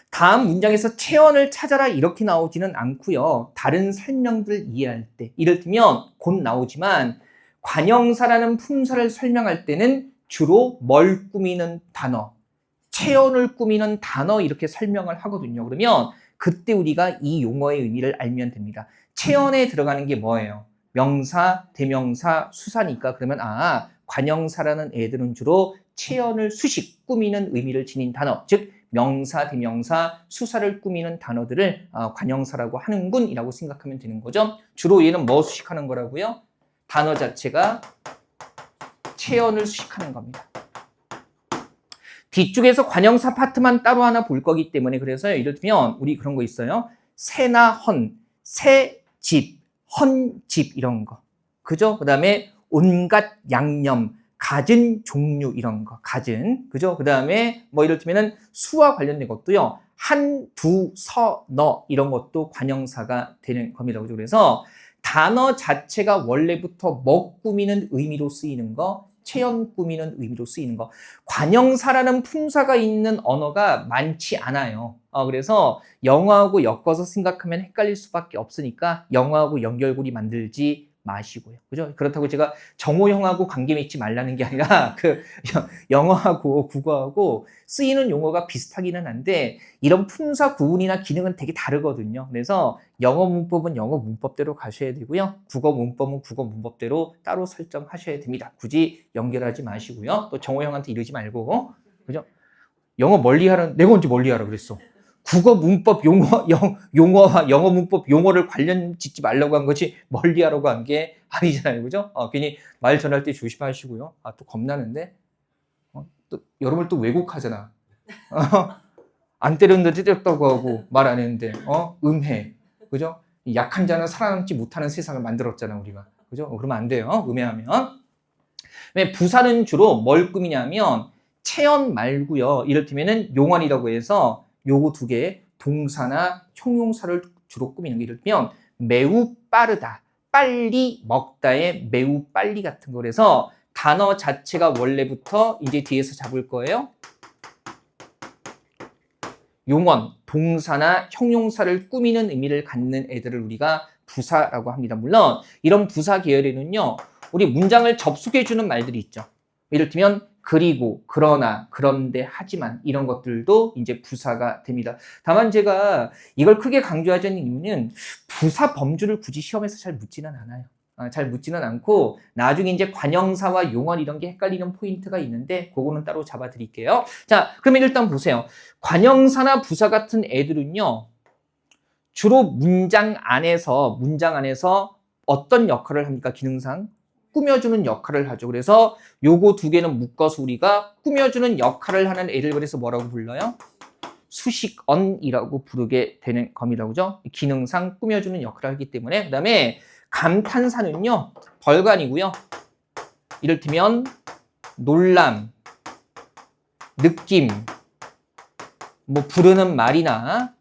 다음 문장에서 체언을 찾아라 이렇게 나오지는 않고요. 다른 설명들을 이해할 때 이를테면 곧 나오지만 관형사라는 품사를 설명할 때는 주로 뭘 꾸미는 단어, 체언을 꾸미는 단어 이렇게 설명을 하거든요. 그러면 그때 우리가 이 용어의 의미를 알면 됩니다. 체언에 들어가는 게 뭐예요? 명사, 대명사, 수사니까 그러면 관형사라는 애들은 주로 체언을 수식, 꾸미는 의미를 지닌 단어, 즉 명사, 대명사, 수사를 꾸미는 단어들을 관형사라고 하는군이라고 생각하면 되는 거죠. 주로 얘는 뭐 수식하는 거라고요? 단어 자체가 체언을 수식하는 겁니다. 뒤쪽에서 관형사 파트만 따로 하나 볼 거기 때문에 그래서 예를 들면 우리 그런 거 있어요. 새나 헌, 새 집, 헌 집 이런 거. 그죠? 그 다음에 온갖 양념, 갖은 종류 이런 거. 갖은. 그죠? 그 다음에 뭐 이를테면은 수와 관련된 것도요. 한, 두, 서, 너 이런 것도 관형사가 되는 겁니다. 그죠? 그래서 단어 자체가 원래부터 뭐 꾸미는 의미로 쓰이는 거, 체험 꾸미는 의미로 쓰이는 거. 관형사라는 품사가 있는 언어가 많지 않아요. 그래서 영어하고 엮어서 생각하면 헷갈릴 수밖에 없으니까 영어하고 연결고리 만들지 마시고요. 그죠? 그렇다고 제가 정호형하고 관계 맺지 말라는 게 아니라 영어하고 국어하고 쓰이는 용어가 비슷하기는 한데 이런 품사 구분이나 기능은 되게 다르거든요. 그래서 영어 문법은 영어 문법대로 가셔야 되고요. 국어 문법은 국어 문법대로 따로 설정하셔야 됩니다. 굳이 연결하지 마시고요. 또 정호형한테 이러지 말고. 그죠? 영어 멀리하라. 내가 언제 멀리하라 그랬어. 국어 문법 용어와 영어 문법 용어를 관련 짓지 말라고 한 거지 멀리하라고 한 게 아니잖아요. 그죠? 괜히 말 전할 때 조심하시고요. 또 겁나는데. 또 여러분 또 왜곡하잖아. 안 때렸는데 때렸다고 하고 말 안 했는데 음해. 그죠? 약한 자는 살아남지 못하는 세상을 만들었잖아, 우리가. 그죠? 그러면 안 돼요. 음해하면. 부사는 주로 뭘 꾸미냐면 체언 말고요. 이를테면은 용언이라고 해서 요거 두 개 동사나 형용사를 주로 꾸미는 게 이를테면 매우 빠르다, 빨리 먹다의 매우 빨리 같은 거. 그래서 단어 자체가 원래부터 이제 뒤에서 잡을 거예요. 용언, 동사나 형용사를 꾸미는 의미를 갖는 애들을 우리가 부사라고 합니다. 물론 이런 부사 계열에는요. 우리 문장을 접속해주는 말들이 있죠. 이를테면 그리고, 그러나, 그런데, 하지만 이런 것들도 이제 부사가 됩니다. 다만 제가 이걸 크게 강조하자는 이유는 부사 범주를 굳이 시험에서 잘 묻지는 않아요. 잘 묻지는 않고 나중에 이제 관형사와 용언 이런 게 헷갈리는 포인트가 있는데 그거는 따로 잡아 드릴게요. 자, 그러면 일단 보세요. 관형사나 부사 같은 애들은요. 주로 문장 안에서 어떤 역할을 합니까? 기능상 꾸며주는 역할을 하죠. 그래서 요거 두 개는 묶어서 우리가 꾸며주는 역할을 하는 애들 그래서 뭐라고 불러요? 수식언이라고 부르게 되는 겁니다. 그죠? 기능상 꾸며주는 역할을 하기 때문에. 그 다음에 감탄사는요, 벌간이고요. 이를테면 놀람, 느낌, 뭐 부르는 말이나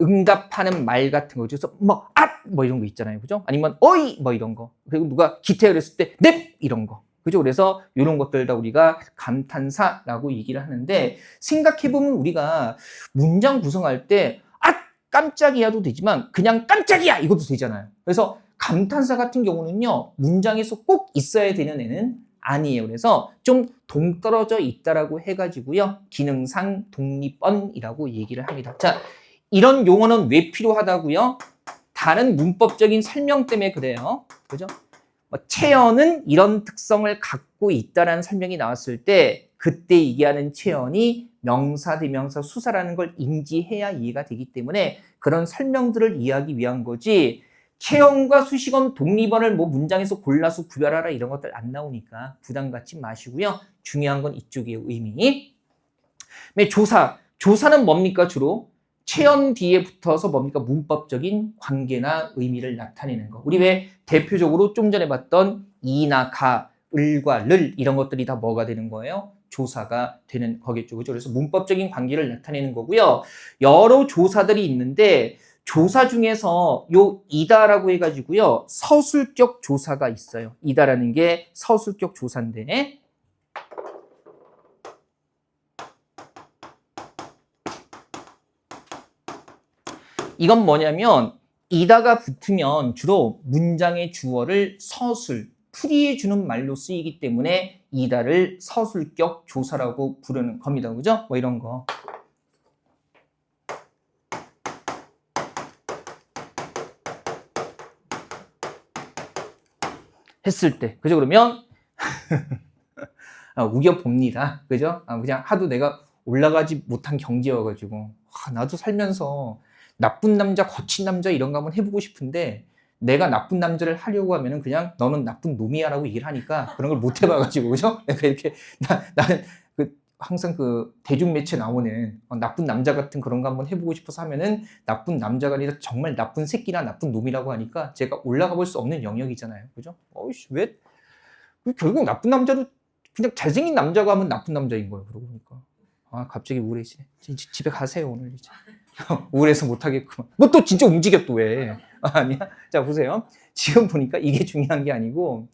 응답하는 말 같은 거. 그래서 뭐 뭐 이런 거 있잖아요. 그죠? 아니면 어이 뭐 이런 거. 그리고 누가 기태를 했을 때 넵 이런 거. 그죠? 그래서 이런 것들 다 우리가 감탄사라고 얘기를 하는데, 생각해보면 우리가 문장 구성할 때 깜짝이야도 되지만 그냥 깜짝이야 이것도 되잖아요. 그래서 감탄사 같은 경우는요, 문장에서 꼭 있어야 되는 애는 아니에요. 그래서 좀 동떨어져 있다라고 해가지고요, 기능상 독립언이라고 얘기를 합니다. 자, 이런 용어는 왜 필요하다고요? 다른 문법적인 설명 때문에 그래요. 그죠? 체언은 이런 특성을 갖고 있다라는 설명이 나왔을 때, 그때 얘기하는 체언이 명사, 대명사, 수사라는 걸 인지해야 이해가 되기 때문에 그런 설명들을 이해하기 위한 거지, 체언과 수식언, 독립언을 뭐 문장에서 골라서 구별하라 이런 것들 안 나오니까 부담 갖지 마시고요. 중요한 건 이쪽이에요, 의미. 조사는 뭡니까? 주로 체언 뒤에 붙어서 뭡니까? 문법적인 관계나 의미를 나타내는 거. 우리 왜 대표적으로 좀 전에 봤던 이나 가, 을과 를 이런 것들이 다 뭐가 되는 거예요? 조사가 되는 거겠죠. 그죠? 그래서 문법적인 관계를 나타내는 거고요. 여러 조사들이 있는데 조사 중에서 요 이다라고 해가지고요, 서술격 조사가 있어요. 이다라는 게 서술격 조사인데, 이건 뭐냐면 이다가 붙으면 주로 문장의 주어를 서술, 풀이해주는 말로 쓰이기 때문에 이다를 서술격 조사라고 부르는 겁니다. 그죠? 뭐 이런 거. 했을 때. 그죠? 그러면 우겨봅니다. 그죠? 그냥 하도 내가 올라가지 못한 경지여가지고 나도 살면서 나쁜 남자, 거친 남자 이런 거 한번 해보고 싶은데, 내가 나쁜 남자를 하려고 하면은 그냥 너는 나쁜 놈이야라고 얘기를 하니까 그런 걸 못 해봐가지고, 그죠? 그러니까 이렇게 나는 항상 대중매체 나오는 나쁜 남자 같은 그런 거 한번 해보고 싶어서 하면은 나쁜 남자가 아니라 정말 나쁜 새끼나 나쁜 놈이라고 하니까 제가 올라가 볼 수 없는 영역이잖아요. 그죠? 왜 결국 나쁜 남자도 그냥 잘생긴 남자가 하면 나쁜 남자인 거예요. 그러고 보니까. 갑자기 우울해지네. 집에 가세요, 오늘 이제. 우울해서 못하겠구만. 뭐 또 진짜 움직여 또 왜. 아니야? 자, 보세요. 지금 보니까 이게 중요한 게 아니고,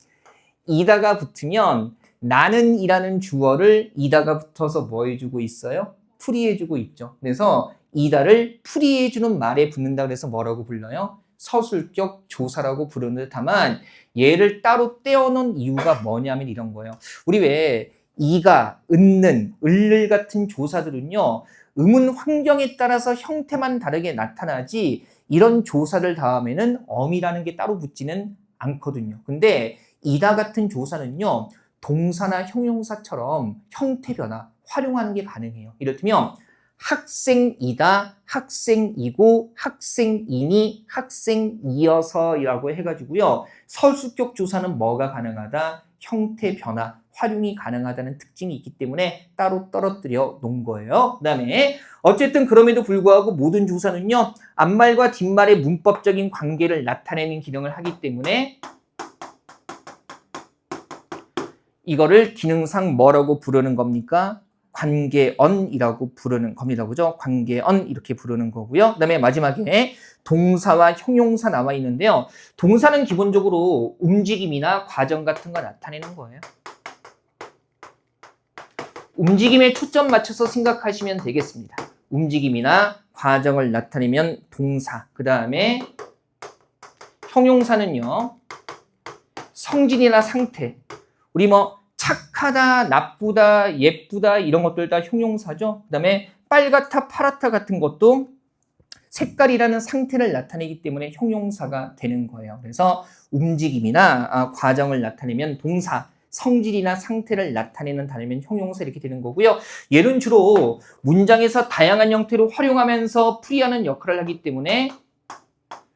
이다가 붙으면 나는 이라는 주어를 이다가 붙어서 뭐 해주고 있어요? 풀이해주고 있죠. 그래서 이다를 풀이해주는 말에 붙는다 그래서 뭐라고 불러요? 서술격 조사라고 부르는 다만, 얘를 따로 떼어놓은 이유가 뭐냐면 이런 거예요. 우리 왜 이가, 은는, 을를 같은 조사들은요, 음운 환경에 따라서 형태만 다르게 나타나지 이런 조사들 다음에는 어미라는 게 따로 붙지는 않거든요. 근데 이다 같은 조사는요, 동사나 형용사처럼 형태 변화, 활용하는 게 가능해요. 이를테면 학생이다, 학생이고, 학생이니, 학생이어서라고 해가지고요, 서술격 조사는 뭐가 가능하다? 형태 변화, 활용이 가능하다는 특징이 있기 때문에 따로 떨어뜨려 놓은 거예요. 그 다음에 어쨌든 그럼에도 불구하고 모든 조사는요, 앞말과 뒷말의 문법적인 관계를 나타내는 기능을 하기 때문에 이거를 기능상 뭐라고 부르는 겁니까? 관계언이라고 부르는 겁니다. 그죠? 관계언 이렇게 부르는 거고요. 그 다음에 마지막에 동사와 형용사 나와 있는데요. 동사는 기본적으로 움직임이나 과정 같은 거 나타내는 거예요. 움직임에 초점 맞춰서 생각하시면 되겠습니다. 움직임이나 과정을 나타내면 동사, 그 다음에 형용사는요, 성질이나 상태, 우리 뭐 착하다, 나쁘다, 예쁘다 이런 것들 다 형용사죠. 그 다음에 빨갛다, 파랗다 같은 것도 색깔이라는 상태를 나타내기 때문에 형용사가 되는 거예요. 그래서 움직임이나 과정을 나타내면 동사, 성질이나 상태를 나타내는 단어면 형용사 이렇게 되는 거고요. 얘는 주로 문장에서 다양한 형태로 활용하면서 풀이하는 역할을 하기 때문에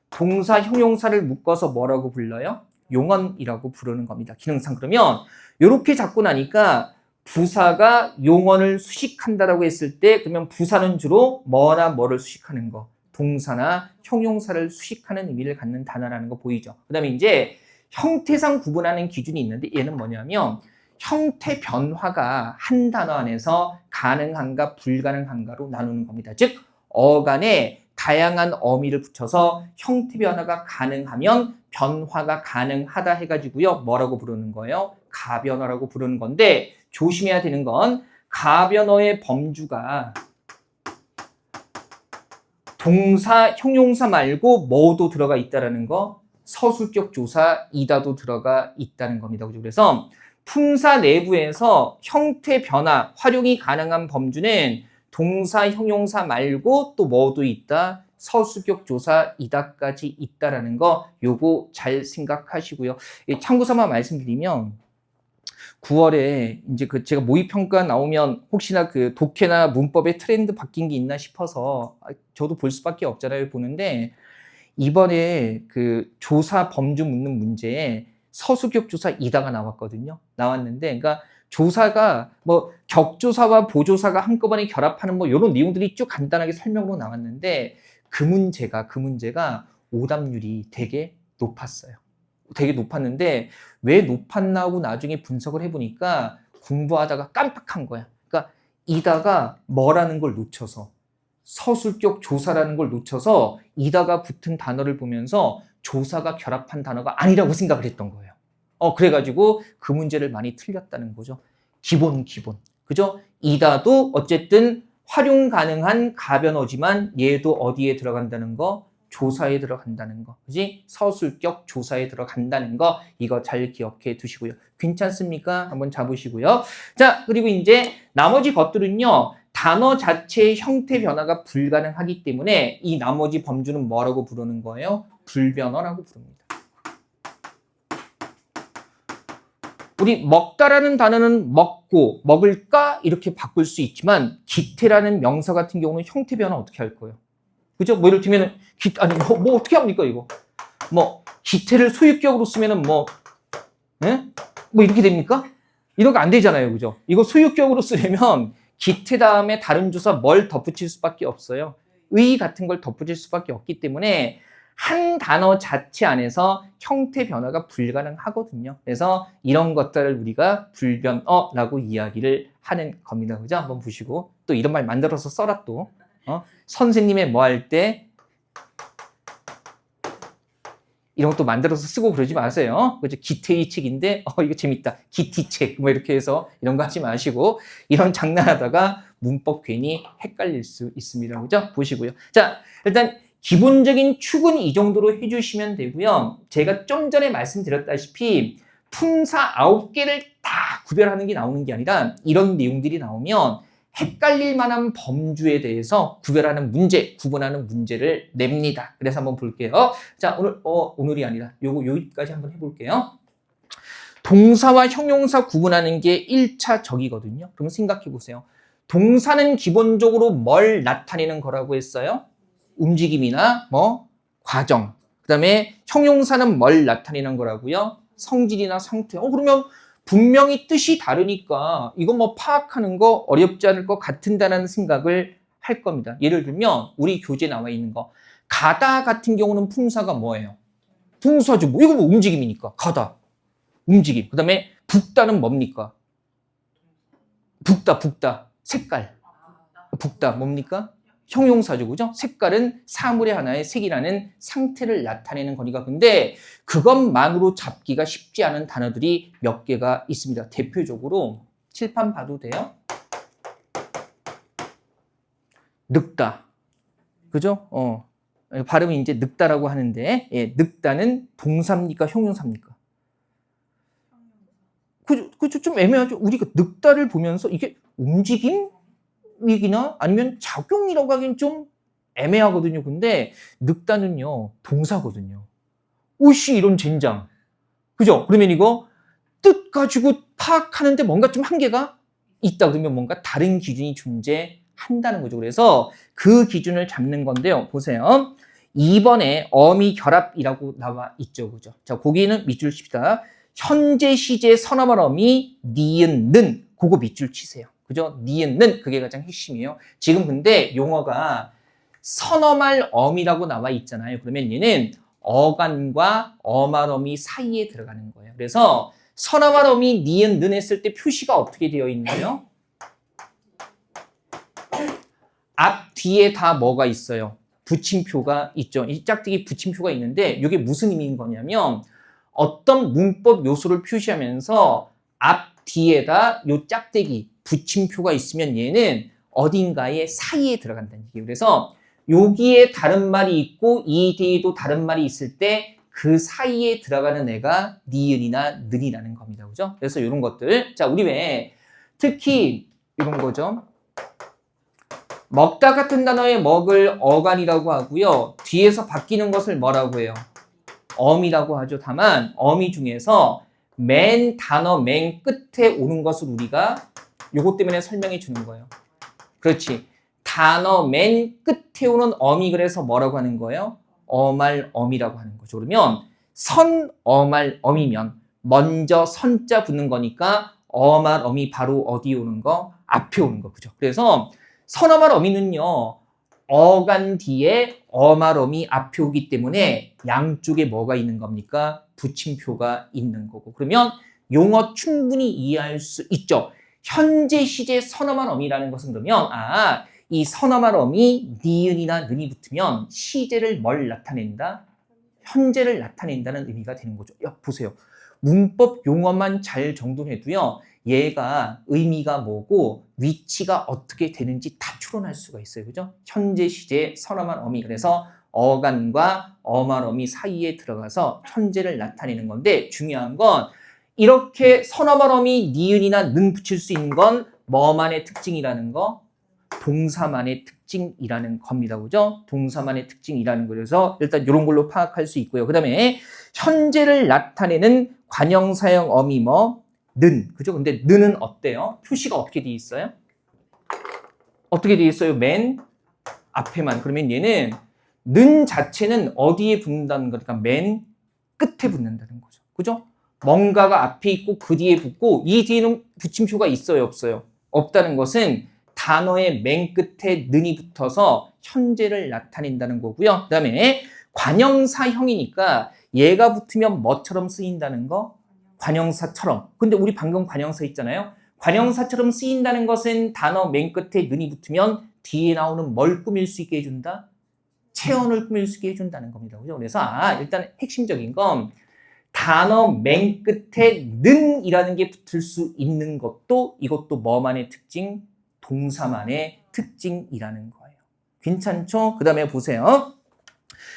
동사, 형용사를 묶어서 뭐라고 불러요? 용언이라고 부르는 겁니다. 기능상. 그러면 이렇게 잡고 나니까 부사가 용언을 수식한다라고 했을 때 그러면 부사는 주로 뭐나 뭐를 수식하는 거, 동사나 형용사를 수식하는 의미를 갖는 단어라는 거 보이죠. 그 다음에 이제 형태상 구분하는 기준이 있는데 얘는 뭐냐면 형태 변화가 한 단어 안에서 가능한가 불가능한가로 나누는 겁니다. 즉 어간에 다양한 어미를 붙여서 형태 변화가 가능하면 변화가 가능하다 해가지고요. 뭐라고 부르는 거예요? 가변어라고 부르는 건데 조심해야 되는 건 가변어의 범주가 동사, 형용사 말고 뭐도 들어가 있다는 거, 서술격 조사, 이다도 들어가 있다는 겁니다. 그래서 품사 내부에서 형태 변화, 활용이 가능한 범주는 동사, 형용사 말고 또 뭐도 있다, 서술격 조사, 이다까지 있다라는 거, 요거 잘 생각하시고요. 참고삼아 말씀드리면 9월에 이제 제가 모의평가 나오면 혹시나 독해나 문법의 트렌드 바뀐 게 있나 싶어서 저도 볼 수밖에 없잖아요. 보는데 이번에 조사 범주 묻는 문제에 서술격 조사 이다가 나왔거든요. 나왔는데 그러니까 조사가 뭐 격조사와 보조사가 한꺼번에 결합하는 뭐 이런 내용들이 쭉 간단하게 설명으로 나왔는데 그 문제가 오답률이 되게 높았어요. 되게 높았는데 왜 높았나 하고 나중에 분석을 해보니까 공부하다가 깜빡한 거야. 그러니까 이다가 뭐라는 걸 놓쳐서 서술격 조사라는 걸 놓쳐서 이다가 붙은 단어를 보면서 조사가 결합한 단어가 아니라고 생각을 했던 거예요. 그래가지고 그 문제를 많이 틀렸다는 거죠. 기본. 그죠? 이다도 어쨌든 활용 가능한 가변어지만 얘도 어디에 들어간다는 거? 조사에 들어간다는 거. 그지? 서술격 조사에 들어간다는 거. 이거 잘 기억해 두시고요. 괜찮습니까? 한번 잡으시고요. 자, 그리고 이제 나머지 것들은요. 단어 자체의 형태 변화가 불가능하기 때문에 이 나머지 범주는 뭐라고 부르는 거예요? 불변어라고 부릅니다. 우리 먹다라는 단어는 먹고, 먹을까? 이렇게 바꿀 수 있지만 기태라는 명사 같은 경우는 형태 변화 어떻게 할 거예요? 그죠? 뭐 예를 들면 뭐 어떻게 합니까 이거? 뭐 기태를 소유격으로 쓰면은 뭐 이렇게 됩니까? 이런 거 안 되잖아요. 그죠? 이거 소유격으로 쓰려면 기태 다음에 다른 조사 뭘 덧붙일 수밖에 없어요. 의 같은 걸 덧붙일 수밖에 없기 때문에 한 단어 자체 안에서 형태 변화가 불가능하거든요. 그래서 이런 것들을 우리가 불변어라고 이야기를 하는 겁니다. 그죠? 한번 보시고 또 이런 말 만들어서 써라 또. 선생님의 뭐 할 때 이런 것도 만들어서 쓰고 그러지 마세요. 그죠? 기태의 책인데 이거 재밌다. 기티책 뭐 이렇게 해서 이런 거 하지 마시고 이런 장난하다가 문법 괜히 헷갈릴 수 있습니다. 그죠? 보시고요. 자, 일단 기본적인 축은 이 정도로 해주시면 되고요. 제가 좀 전에 말씀드렸다시피 품사 9개를 다 구별하는 게 나오는 게 아니라 이런 내용들이 나오면 헷갈릴 만한 범주에 대해서 구별하는 문제, 구분하는 문제를 냅니다. 그래서 한번 볼게요. 자, 오늘이 아니라 여기까지 한번 해볼게요. 동사와 형용사 구분하는 게 1차 적이거든요. 그럼 생각해 보세요. 동사는 기본적으로 뭘 나타내는 거라고 했어요? 움직임이나 과정. 그 다음에 형용사는 뭘 나타내는 거라고요? 성질이나 상태. 그러면 분명히 뜻이 다르니까 이거 파악하는 거 어렵지 않을 것 같은다는 생각을 할 겁니다. 예를 들면 우리 교재에 나와 있는 거 가다 같은 경우는 품사가 뭐예요? 동사죠. 이거 움직임이니까 가다. 움직임. 그 다음에 붓다는 뭡니까? 붓다. 색깔. 붓다 뭡니까? 형용사죠. 그죠? 색깔은 사물의 하나의 색이라는 상태를 나타내는 거니까. 근데 그것만으로 잡기가 쉽지 않은 단어들이 몇 개가 있습니다. 대표적으로 칠판 봐도 돼요? 늙다. 그죠? 발음이 이제 늙다라고 하는데, 늙다는 동사입니까? 형용사입니까? 그죠? 좀 애매하죠? 우리가 늙다를 보면서 이게 움직임? 이기나 아니면 작용이라고 하기엔 좀 애매하거든요. 근데 늙다는요 동사거든요. 오씨 이런 젠장. 그죠? 그러면 이거 뜻 가지고 파악하는데 뭔가 좀 한계가 있다. 그러면 뭔가 다른 기준이 존재한다는 거죠. 그래서 그 기준을 잡는 건데요. 보세요. 2번에 어미 결합이라고 나와 있죠. 그죠? 자, 거기는 밑줄 칩시다. 현재 시제 선어말 어미 니은 는 그거 밑줄 치세요. 그죠? 니은는 그게 가장 핵심이에요. 지금 근데 용어가 선어말 어미라고 나와 있잖아요. 그러면 얘는 어간과 어말어미 사이에 들어가는 거예요. 그래서 선어말 어미 니은 는 했을 때 표시가 어떻게 되어 있나요? 앞 뒤에 다 뭐가 있어요? 붙임표가 있죠. 이 짝대기 붙임표가 있는데 이게 무슨 의미인 거냐면 어떤 문법 요소를 표시하면서 앞 뒤에다 요 짝대기 붙임표가 있으면 얘는 어딘가에 사이에 들어간다는 얘기예요. 그래서 여기에 다른 말이 있고 이 뒤에도 다른 말이 있을 때 그 사이에 들어가는 애가 니은이나 는이라는 겁니다. 그죠? 그래서 이런 것들. 자, 우리 왜 특히 이런 거죠. 먹다 같은 단어의 먹을 어간이라고 하고요. 뒤에서 바뀌는 것을 뭐라고 해요? 어미라고 하죠. 다만 어미 중에서 맨 단어 맨 끝에 오는 것을 우리가 요것 때문에 설명해 주는 거예요. 그렇지. 단어 맨 끝에 오는 어미 그래서 뭐라고 하는 거예요? 어말 어미라고 하는 거죠. 그러면 선 어말 어미면 먼저 선자 붙는 거니까 어말 어미 바로 어디에 오는 거? 앞에 오는 거. 그죠? 그래서 선어말 어미는요. 어간 뒤에 어말 어미 앞에 오기 때문에 양쪽에 뭐가 있는 겁니까? 붙임표가 있는 거고. 그러면 용어 충분히 이해할 수 있죠. 현재 시제 선어말 어미라는 것은 그러면 이 선어말 어미 니은이나 는이 붙으면 시제를 뭘 나타낸다? 현재를 나타낸다는 의미가 되는 거죠. 야, 보세요. 문법 용어만 잘 정돈해도요. 얘가 의미가 뭐고 위치가 어떻게 되는지 다 추론할 수가 있어요. 그죠? 현재 시제 선어말 어미. 그래서 어간과 어말 어미 사이에 들어가서 현재를 나타내는 건데 중요한 건 이렇게 선어말 어미 니은이나 는 붙일 수 있는 건 뭐만의 특징이라는 거? 동사만의 특징이라는 겁니다. 그죠? 동사만의 특징이라는 거. 그래서 일단 이런 걸로 파악할 수 있고요. 그 다음에 현재를 나타내는 관형사형 어미 뭐? 는. 그죠? 근데 는은 어때요? 표시가 어떻게 돼 있어요? 어떻게 돼 있어요? 맨 앞에만. 그러면 얘는 는 자체는 어디에 붙는다는 거니까 맨 끝에 붙는다는 거죠. 그죠? 뭔가가 앞에 있고 그 뒤에 붙고 이 뒤에는 붙임표가 있어요? 없어요? 없다는 것은 단어의 맨 끝에 는이 붙어서 현재를 나타낸다는 거고요. 그 다음에 관형사형이니까 얘가 붙으면 뭐처럼 쓰인다는 거? 관형사처럼. 근데 우리 방금 관형사 있잖아요. 관형사처럼 쓰인다는 것은 단어 맨 끝에 는이 붙으면 뒤에 나오는 뭘 꾸밀 수 있게 해준다? 체언을 꾸밀 수 있게 해준다는 겁니다. 그죠? 그래서 일단 핵심적인 건 단어 맨 끝에 는이라는 게 붙을 수 있는 것도 이것도 뭐만의 특징? 동사만의 특징이라는 거예요. 괜찮죠? 그 다음에 보세요.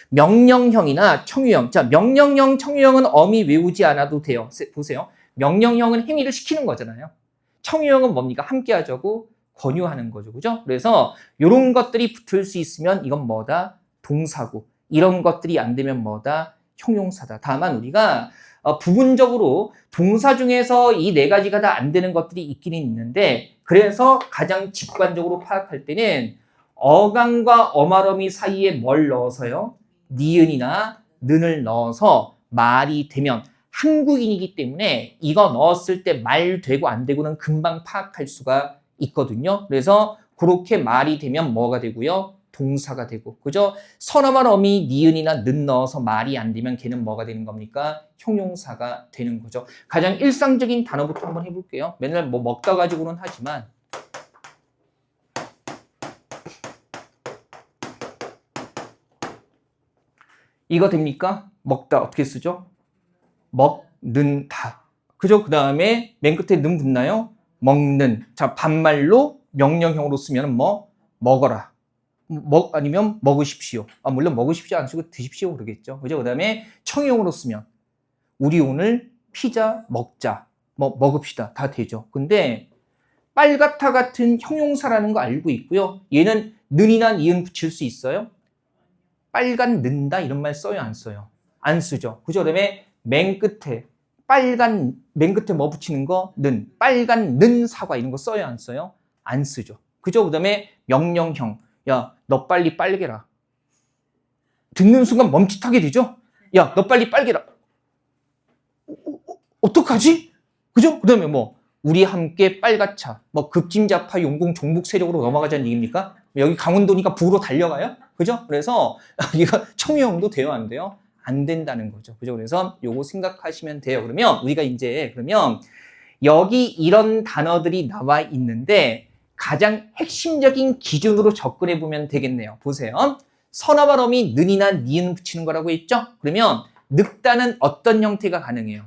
명령형이나 청유형. 자, 명령형, 청유형은 어미 외우지 않아도 돼요. 보세요. 명령형은 행위를 시키는 거잖아요. 청유형은 뭡니까? 함께 하자고 권유하는 거죠. 그죠? 그래서 이런 것들이 붙을 수 있으면 이건 뭐다? 동사고. 이런 것들이 안 되면 뭐다? 형용사다. 다만 우리가 부분적으로 동사 중에서 이 네 가지가 다 안 되는 것들이 있기는 있는데 그래서 가장 직관적으로 파악할 때는 어간과 어말어미 사이에 뭘 넣어서요? 니은이나 는을 넣어서 말이 되면 한국인이기 때문에 이거 넣었을 때 말 되고 안 되고는 금방 파악할 수가 있거든요. 그래서 그렇게 말이 되면 뭐가 되고요? 동사가 되고, 그죠? 선어말 어미 니은이나 는 넣어서 말이 안 되면 걔는 뭐가 되는 겁니까? 형용사가 되는 거죠. 가장 일상적인 단어부터 한번 해볼게요. 맨날 뭐 먹다 가지고는 하지만 이거 됩니까? 먹다 어떻게 쓰죠? 먹는다. 그죠? 그 다음에 맨 끝에 는 붙나요? 먹는. 자, 반말로 명령형으로 쓰면 뭐? 먹어라. 아니면 먹으십시오. 물론 먹으십시오 안 쓰고 드십시오 그러겠죠. 그죠? 그 다음에 청유형으로 쓰면 우리 오늘 피자 먹자. 뭐 먹읍시다. 다 되죠. 근데 빨갛다 같은 형용사라는 거 알고 있고요. 얘는 는이나 니은 붙일 수 있어요? 빨간 는다 이런 말 써요? 안 써요? 안 쓰죠. 그죠? 그 다음에 맨 끝에 맨 끝에 뭐 붙이는 거? 는. 빨간 는 사과 이런 거 써요? 안 써요? 안 쓰죠. 그죠? 그 다음에 명령형. 야, 너 빨리 빨개라. 듣는 순간 멈칫하게 되죠? 야, 너 빨리 빨개라. 어떡하지? 그죠? 그 다음에 뭐, 우리 함께 빨갛차, 뭐 급진자파 용궁 종북 세력으로 넘어가자는 얘기입니까? 여기 강원도니까 북으로 달려가요? 그죠? 그래서 이거 청유형도 돼요, 안 돼요? 안 된다는 거죠. 그죠? 그래서 요거 생각하시면 돼요. 그러면 우리가 이제 그러면 여기 이런 단어들이 나와 있는데 가장 핵심적인 기준으로 접근해 보면 되겠네요. 보세요. 서나 발음이 는이나 니은 붙이는 거라고 했죠? 그러면 늙다는 어떤 형태가 가능해요?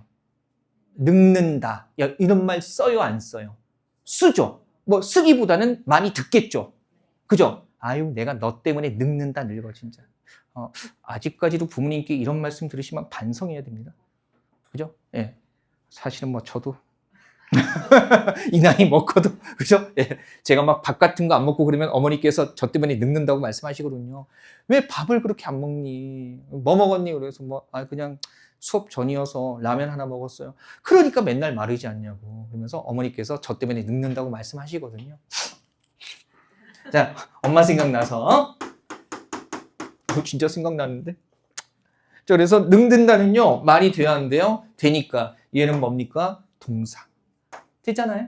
늙는다. 야, 이런 말 써요, 안 써요? 쓰죠. 뭐 쓰기보다는 많이 듣겠죠. 그죠? 아유, 내가 너 때문에 늙는다, 늙어 진짜. 아직까지도 부모님께 이런 말씀 들으시면 반성해야 됩니다. 그죠? 예. 사실은 뭐 저도 이 나이 먹고도 그죠? 예. 제가 막 밥 같은 거 안 먹고 그러면 어머니께서 저 때문에 늙는다고 말씀하시거든요. 왜 밥을 그렇게 안 먹니? 뭐 먹었니? 그래서 그냥 수업 전이어서 라면 하나 먹었어요. 그러니까 맨날 마르지 않냐고. 그러면서 어머니께서 저 때문에 늙는다고 말씀하시거든요. 자, 엄마 생각나서 진짜 생각나는데. 자, 그래서 늙는다는요 말이 돼야 하는데요. 되니까 얘는 뭡니까? 동사. 됐잖아요.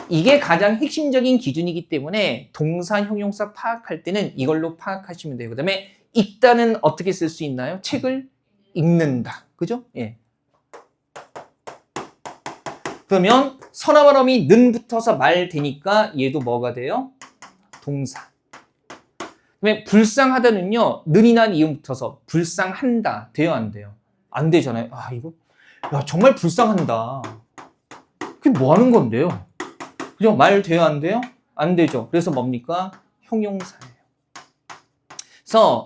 이게 가장 핵심적인 기준이기 때문에 동사, 형용사 파악할 때는 이걸로 파악하시면 돼요. 그 다음에 읽다는 어떻게 쓸 수 있나요? 책을 읽는다. 그죠? 예. 그러면 서나 발음이 는 붙어서 말 되니까 얘도 뭐가 돼요? 동사. 그다음에 불쌍하다는요. 는이나 니은 붙어서 불쌍한다. 돼요, 안 돼요? 안 되잖아요. 이거 야, 정말 불쌍한다. 그게 뭐 하는 건데요? 그죠? 말 돼요, 안 돼요? 안 되죠. 그래서 뭡니까? 형용사예요. 그래서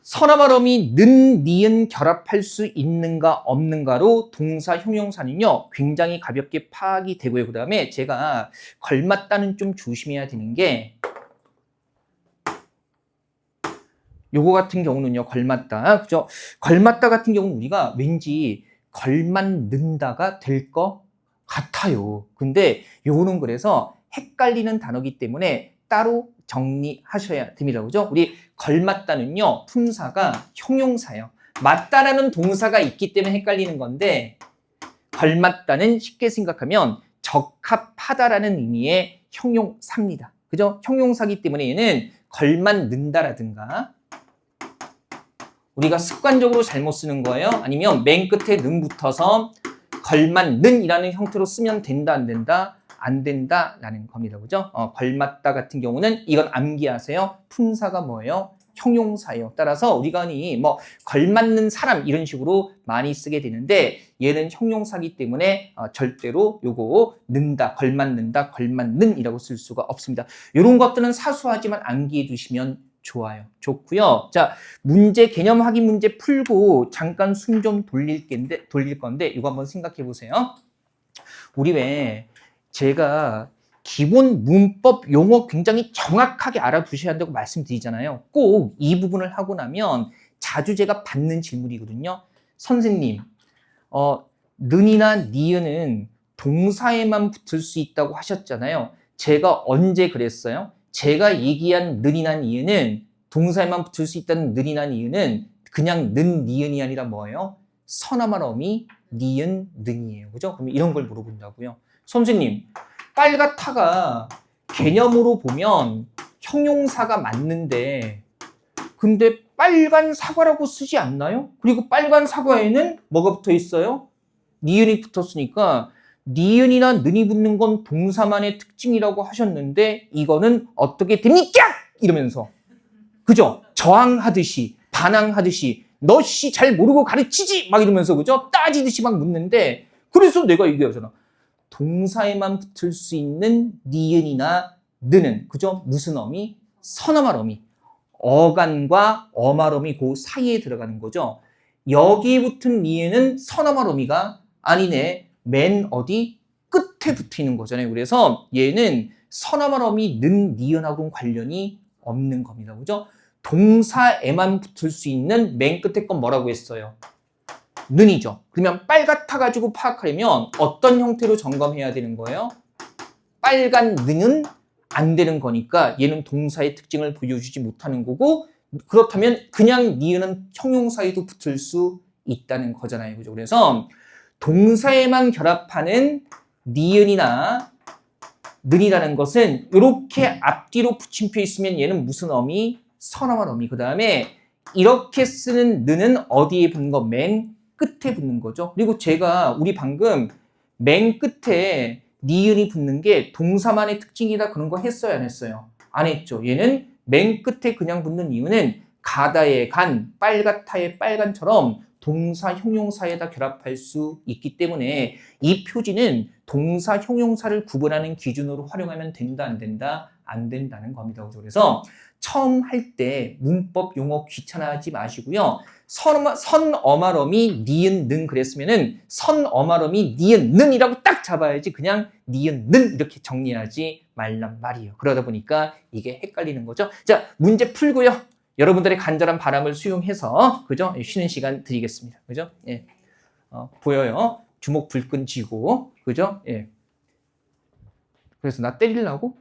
서나 발음이 는, 니은 결합할 수 있는가 없는가로 동사, 형용사는요 굉장히 가볍게 파악이 되고요. 그 다음에 제가 걸맞다는 좀 조심해야 되는 게 요거 같은 경우는요 걸맞다, 그죠? 걸맞다 같은 경우는 우리가 왠지 걸맞는다가 될 것 같아요. 근데 요거는 그래서 헷갈리는 단어이기 때문에 따로 정리하셔야 됩니다. 그죠? 우리 걸맞다는요, 품사가 형용사예요. 맞다라는 동사가 있기 때문에 헷갈리는 건데, 걸맞다는 쉽게 생각하면 적합하다라는 의미의 형용사입니다. 그죠? 형용사이기 때문에 얘는 걸맞는다라든가, 우리가 습관적으로 잘못 쓰는 거예요? 아니면 맨 끝에 는 붙어서 걸맞는이라는 형태로 쓰면 된다, 안 된다? 안 된다라는 겁니다. 그죠? 걸맞다 같은 경우는 이건 암기하세요. 품사가 뭐예요? 형용사예요. 따라서 우리가 뭐 걸맞는 사람 이런 식으로 많이 쓰게 되는데 얘는 형용사기 때문에 절대로 요거 는다, 걸맞는다, 걸맞는이라고 쓸 수가 없습니다. 이런 것들은 사소하지만 암기해 두시면 좋아요. 좋고요. 자, 문제 개념 확인 문제 풀고 잠깐 숨 좀 돌릴 건데 이거 한번 생각해 보세요. 우리 왜 제가 기본 문법 용어 굉장히 정확하게 알아두셔야 한다고 말씀드리잖아요. 꼭 이 부분을 하고 나면 자주 제가 받는 질문이거든요. 선생님, 는이나 니은은 동사에만 붙을 수 있다고 하셨잖아요. 제가 언제 그랬어요? 제가 얘기한 는이나 니은은 동사에만 붙을 수 있다는 는이나 니은은 그냥 는, 니은이 아니라 뭐예요? 서나말 어미, 니은, 는이에요. 그죠? 그럼 이런 걸 물어본다고요. 선생님, 빨갛다가 개념으로 보면 형용사가 맞는데 근데 빨간 사과라고 쓰지 않나요? 그리고 빨간 사과에는 뭐가 붙어 있어요? 니은이 붙었으니까 니은이나 는이 붙는 건 동사만의 특징이라고 하셨는데 이거는 어떻게 됩니까? 이러면서 그죠? 저항하듯이 반항하듯이 너씨 잘 모르고 가르치지? 막 이러면서 그죠? 따지듯이 막 묻는데 그래서 내가 얘기하잖아. 동사에만 붙을 수 있는 니은이나 는은 그죠? 무슨 어미? 서너말 어미. 어간과 어말 어미 그 사이에 들어가는 거죠. 여기 붙은 니은은 서너말 어미가 아니네. 맨 어디? 끝에 붙이는 거잖아요. 그래서 얘는 서너말 어미 는 니은하고는 관련이 없는 겁니다. 그죠? 동사에만 붙을 수 있는 맨 끝에 건 뭐라고 했어요? 는이죠. 그러면 빨갛다가지고 파악하려면 어떤 형태로 점검해야 되는 거예요? 빨간 는은 안 되는 거니까 얘는 동사의 특징을 보여주지 못하는 거고 그렇다면 그냥 니은은 형용사에도 붙을 수 있다는 거잖아요. 그죠? 그래서 동사에만 결합하는 니은이나 는이라는 것은 이렇게 앞뒤로 붙임표 있으면 얘는 무슨 어미? 선어말 어미. 그 다음에 이렇게 쓰는 는은 어디에 붙는 거? 맨 끝에 붙는 거죠. 그리고 우리 방금 맨 끝에 니은이 붙는 게 동사만의 특징이다 그런 거 했어요, 안 했어요? 안 했죠. 얘는 맨 끝에 그냥 붙는 이유는 가다의 간, 빨갛다의 빨간처럼 동사, 형용사에다 결합할 수 있기 때문에 이 표지는 동사, 형용사를 구분하는 기준으로 활용하면 된다, 안 된다? 안 된다는 겁니다. 그래서 처음 할 때 문법 용어 귀찮아하지 마시고요. 선어말어미 니은 는 그랬으면은 선어말어미 니은 는이라고 딱 잡아야지 그냥 니은 는 이렇게 정리하지 말란 말이에요. 그러다 보니까 이게 헷갈리는 거죠. 자, 문제 풀고요. 여러분들의 간절한 바람을 수용해서 그죠? 쉬는 시간 드리겠습니다. 그죠? 예. 보여요. 주먹 불끈 쥐고 그죠? 예. 그래서 나 때리려고?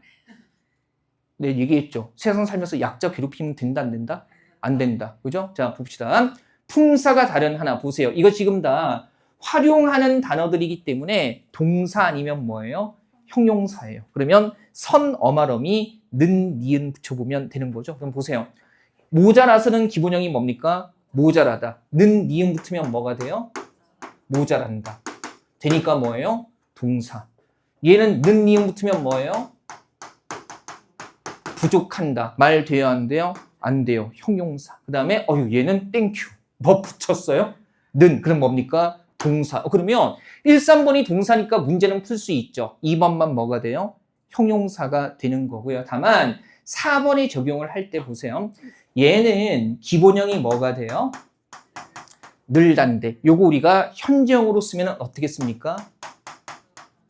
네, 얘기했죠. 세상 살면서 약자 괴롭히면 된다, 안 된다? 안 된다. 그죠? 자, 봅시다. 품사가 다른 하나 보세요. 이거 지금 다 활용하는 단어들이기 때문에 동사 아니면 뭐예요? 형용사예요. 그러면 선어말어미 는, 니은 붙여보면 되는 거죠. 그럼 보세요. 모자라서는 기본형이 뭡니까? 모자라다. 는, 니은 붙으면 뭐가 돼요? 모자란다. 되니까 뭐예요? 동사. 얘는 는, 니은 붙으면 뭐예요? 부족한다. 말 돼요, 안 돼요? 안 돼요. 형용사. 그 다음에 얘는 땡큐. 뭐 붙였어요? 는. 그럼 뭡니까? 동사. 그러면 1, 3번이 동사니까 문제는 풀 수 있죠. 2번만 뭐가 돼요? 형용사가 되는 거고요. 다만 4번에 적용을 할 때 보세요. 얘는 기본형이 뭐가 돼요? 늘단데. 요거 우리가 현재형으로 쓰면 어떻게 씁니까?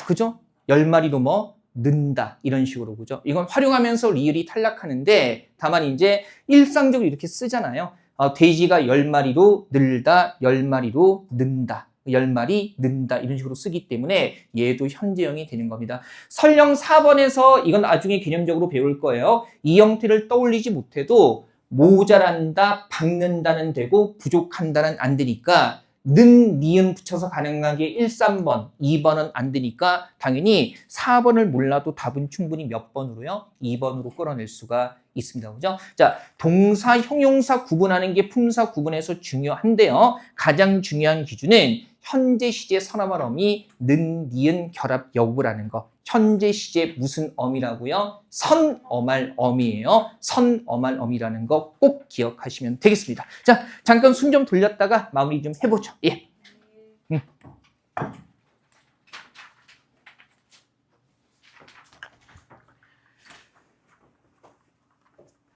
그죠? 10마리로 뭐? 는다. 이런 식으로. 그죠? 이건 활용하면서 리을이 탈락하는데 다만 이제 일상적으로 이렇게 쓰잖아요. 돼지가 10마리로 늘다, 10마리로 는다. 10마리 는다 이런 식으로 쓰기 때문에 얘도 현재형이 되는 겁니다. 설령 4번에서 이건 나중에 개념적으로 배울 거예요. 이 형태를 떠올리지 못해도 모자란다, 박는다는 되고 부족한다는 안 되니까 는, 니은 붙여서 가능하게 1, 3번, 2번은 안 되니까 당연히 4번을 몰라도 답은 충분히 몇 번으로요? 2번으로 끌어낼 수가 있습니다. 그죠? 자, 동사, 형용사 구분하는 게 품사 구분에서 중요한데요. 가장 중요한 기준은 현재 시제 선어말 어미 는, 니은 결합 여부라는 거. 현재 시제 무슨 어미라고요? 선어말 어미예요. 선어말 어미라는 거 꼭 기억하시면 되겠습니다. 자, 잠깐 숨 좀 돌렸다가 마무리 좀 해보죠. 예.